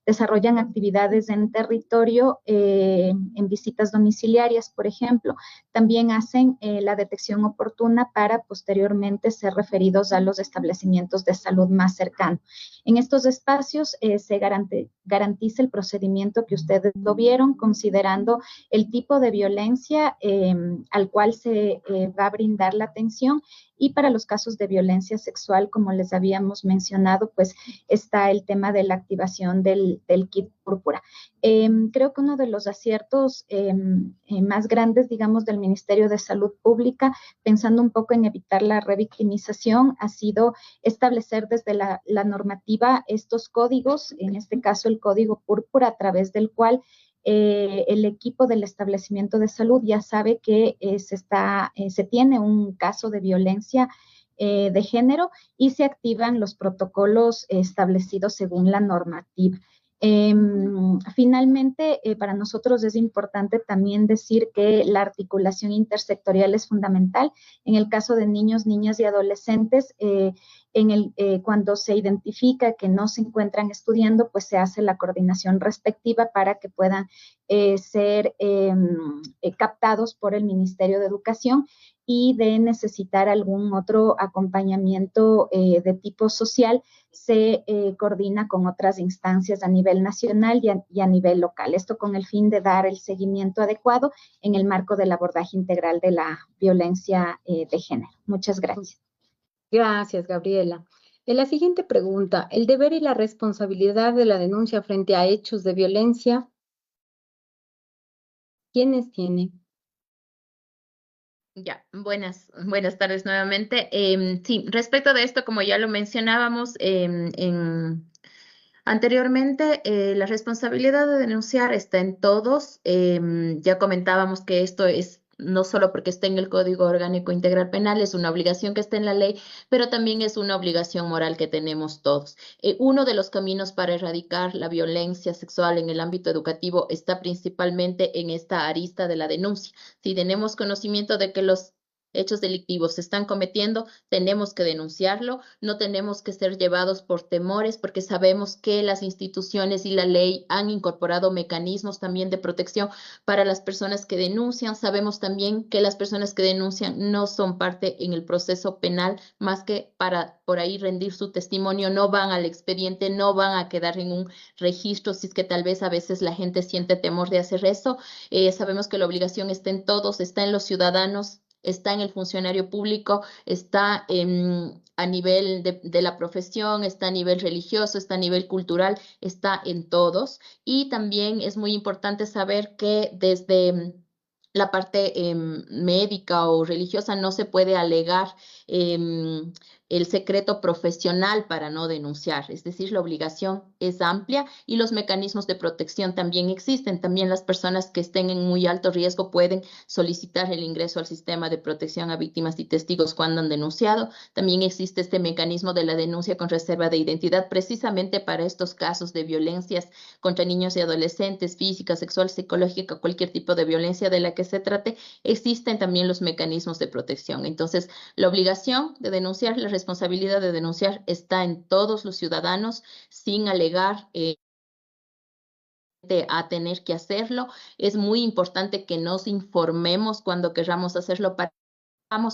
S4: desarrollan actividades en territorio, en visitas domiciliarias, por ejemplo, también hacen la detección oportuna para posteriormente ser referidos a los establecimientos de salud más cercanos. En estos espacios se garantiza el procedimiento que ustedes lo vieron, considerando el tipo de violencia al cual se va a brindar la atención. Y para los casos de violencia sexual, como les habíamos mencionado, pues está el tema de la activación del kit púrpura. Creo que uno de los aciertos más grandes, digamos, del Ministerio de Salud Pública, pensando un poco en evitar la revictimización, ha sido establecer desde la normativa estos códigos, en este caso el código púrpura, a través del cual el equipo del establecimiento de salud ya sabe que se tiene un caso de violencia de género y se activan los protocolos establecidos según la normativa. Finalmente, para nosotros es importante también decir que la articulación intersectorial es fundamental. En el caso de niños, niñas y adolescentes, cuando se identifica que no se encuentran estudiando, pues se hace la coordinación respectiva para que puedan ser captados por el Ministerio de Educación, y de necesitar algún otro acompañamiento de tipo social, se coordina con otras instancias a nivel nacional y a nivel local. Esto con el fin de dar el seguimiento adecuado en el marco del abordaje integral de la violencia de género. Muchas gracias.
S1: Gracias, Gabriela. En la siguiente pregunta, el deber y la responsabilidad de la denuncia frente a hechos de violencia, ¿quiénes tienen?
S5: Ya, buenas tardes nuevamente. Sí, respecto de esto, como ya lo mencionábamos anteriormente, la responsabilidad de denunciar está en todos. Ya comentábamos que esto es no solo porque está en el Código Orgánico Integral Penal, es una obligación que está en la ley, pero también es una obligación moral que tenemos todos. Uno de los caminos para erradicar la violencia sexual en el ámbito educativo está principalmente en esta arista de la denuncia. Si tenemos conocimiento de que los hechos delictivos se están cometiendo, tenemos que denunciarlo, no tenemos que ser llevados por temores, porque sabemos que las instituciones y la ley han incorporado mecanismos también de protección para las personas que denuncian. Sabemos también que las personas que denuncian no son parte en el proceso penal, más que para por ahí rendir su testimonio, no van al expediente, no van a quedar en un registro, si es que tal vez a veces la gente siente temor de hacer eso. Sabemos que la obligación está en todos, está en los ciudadanos, está en el funcionario público, está a nivel de la profesión, está a nivel religioso, está a nivel cultural, está en todos. Y también es muy importante saber que desde la parte médica o religiosa no se puede alegar el secreto profesional para no denunciar. Es decir, la obligación es amplia y los mecanismos de protección también existen. También las personas que estén en muy alto riesgo pueden solicitar el ingreso al sistema de protección a víctimas y testigos cuando han denunciado. También existe este mecanismo de la denuncia con reserva de identidad precisamente para estos casos de violencias contra niños y adolescentes, física, sexual, psicológica, cualquier tipo de violencia de la que se trate. Existen también los mecanismos de protección. Entonces, la obligación de denunciar, la responsabilidad de denunciar está en todos los ciudadanos, sin alegar a tener que hacerlo. Es muy importante que nos informemos cuando queramos hacerlo para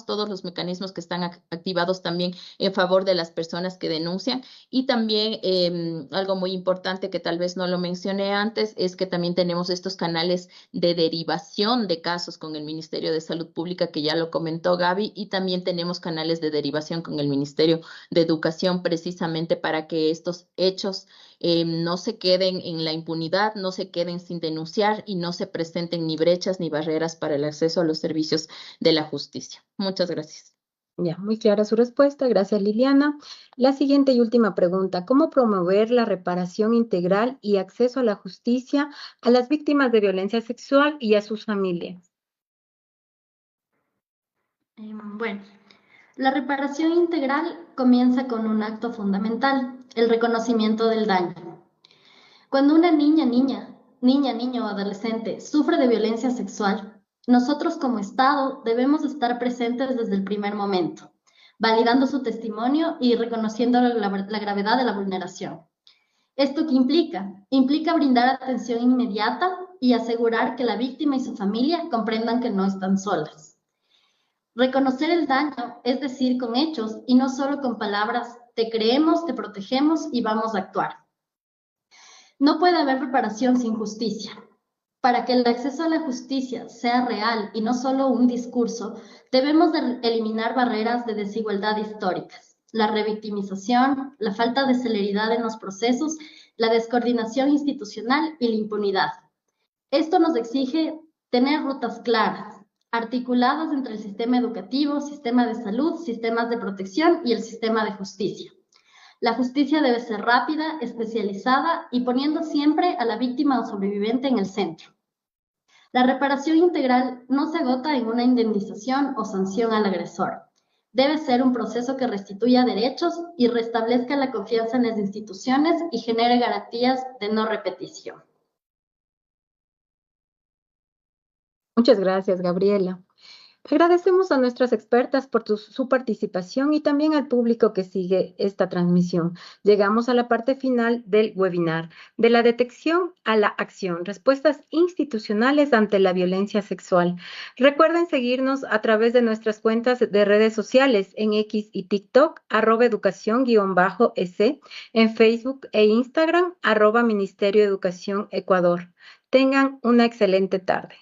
S5: todos los mecanismos que están activados también en favor de las personas que denuncian. Y también algo muy importante que tal vez no lo mencioné antes es que también tenemos estos canales de derivación de casos con el Ministerio de Salud Pública, que ya lo comentó Gaby, y también tenemos canales de derivación con el Ministerio de Educación precisamente para que estos hechos no se queden en la impunidad, no se queden sin denunciar y no se presenten ni brechas ni barreras para el acceso a los servicios de la justicia. Muchas gracias.
S1: Ya, muy clara su respuesta. Gracias, Liliana. La siguiente y última pregunta. ¿Cómo promover la reparación integral y acceso a la justicia a las víctimas de violencia sexual y a sus familias?
S6: Bueno, la reparación integral comienza con un acto fundamental, el reconocimiento del daño. Cuando una niño o adolescente sufre de violencia sexual, nosotros como Estado debemos estar presentes desde el primer momento, validando su testimonio y reconociendo la gravedad de la vulneración. ¿Esto qué implica? Implica brindar atención inmediata y asegurar que la víctima y su familia comprendan que no están solas. Reconocer el daño, es decir, con hechos y no solo con palabras, te creemos, te protegemos y vamos a actuar. No puede haber reparación sin justicia. Para que el acceso a la justicia sea real y no solo un discurso, debemos eliminar barreras de desigualdad históricas, la revictimización, la falta de celeridad en los procesos, la descoordinación institucional y la impunidad. Esto nos exige tener rutas claras, articuladas entre el sistema educativo, sistema de salud, sistemas de protección y el sistema de justicia. La justicia debe ser rápida, especializada y poniendo siempre a la víctima o sobreviviente en el centro. La reparación integral no se agota en una indemnización o sanción al agresor. Debe ser un proceso que restituya derechos y restablezca la confianza en las instituciones y genere garantías de no repetición.
S1: Muchas gracias, Gabriela. Agradecemos a nuestras expertas por su participación y también al público que sigue esta transmisión. Llegamos a la parte final del webinar, de la detección a la acción, respuestas institucionales ante la violencia sexual. Recuerden seguirnos a través de nuestras cuentas de redes sociales en X y TikTok, @educación_EC, en Facebook e Instagram, @Ministerio de Educación Ecuador. Tengan una excelente tarde.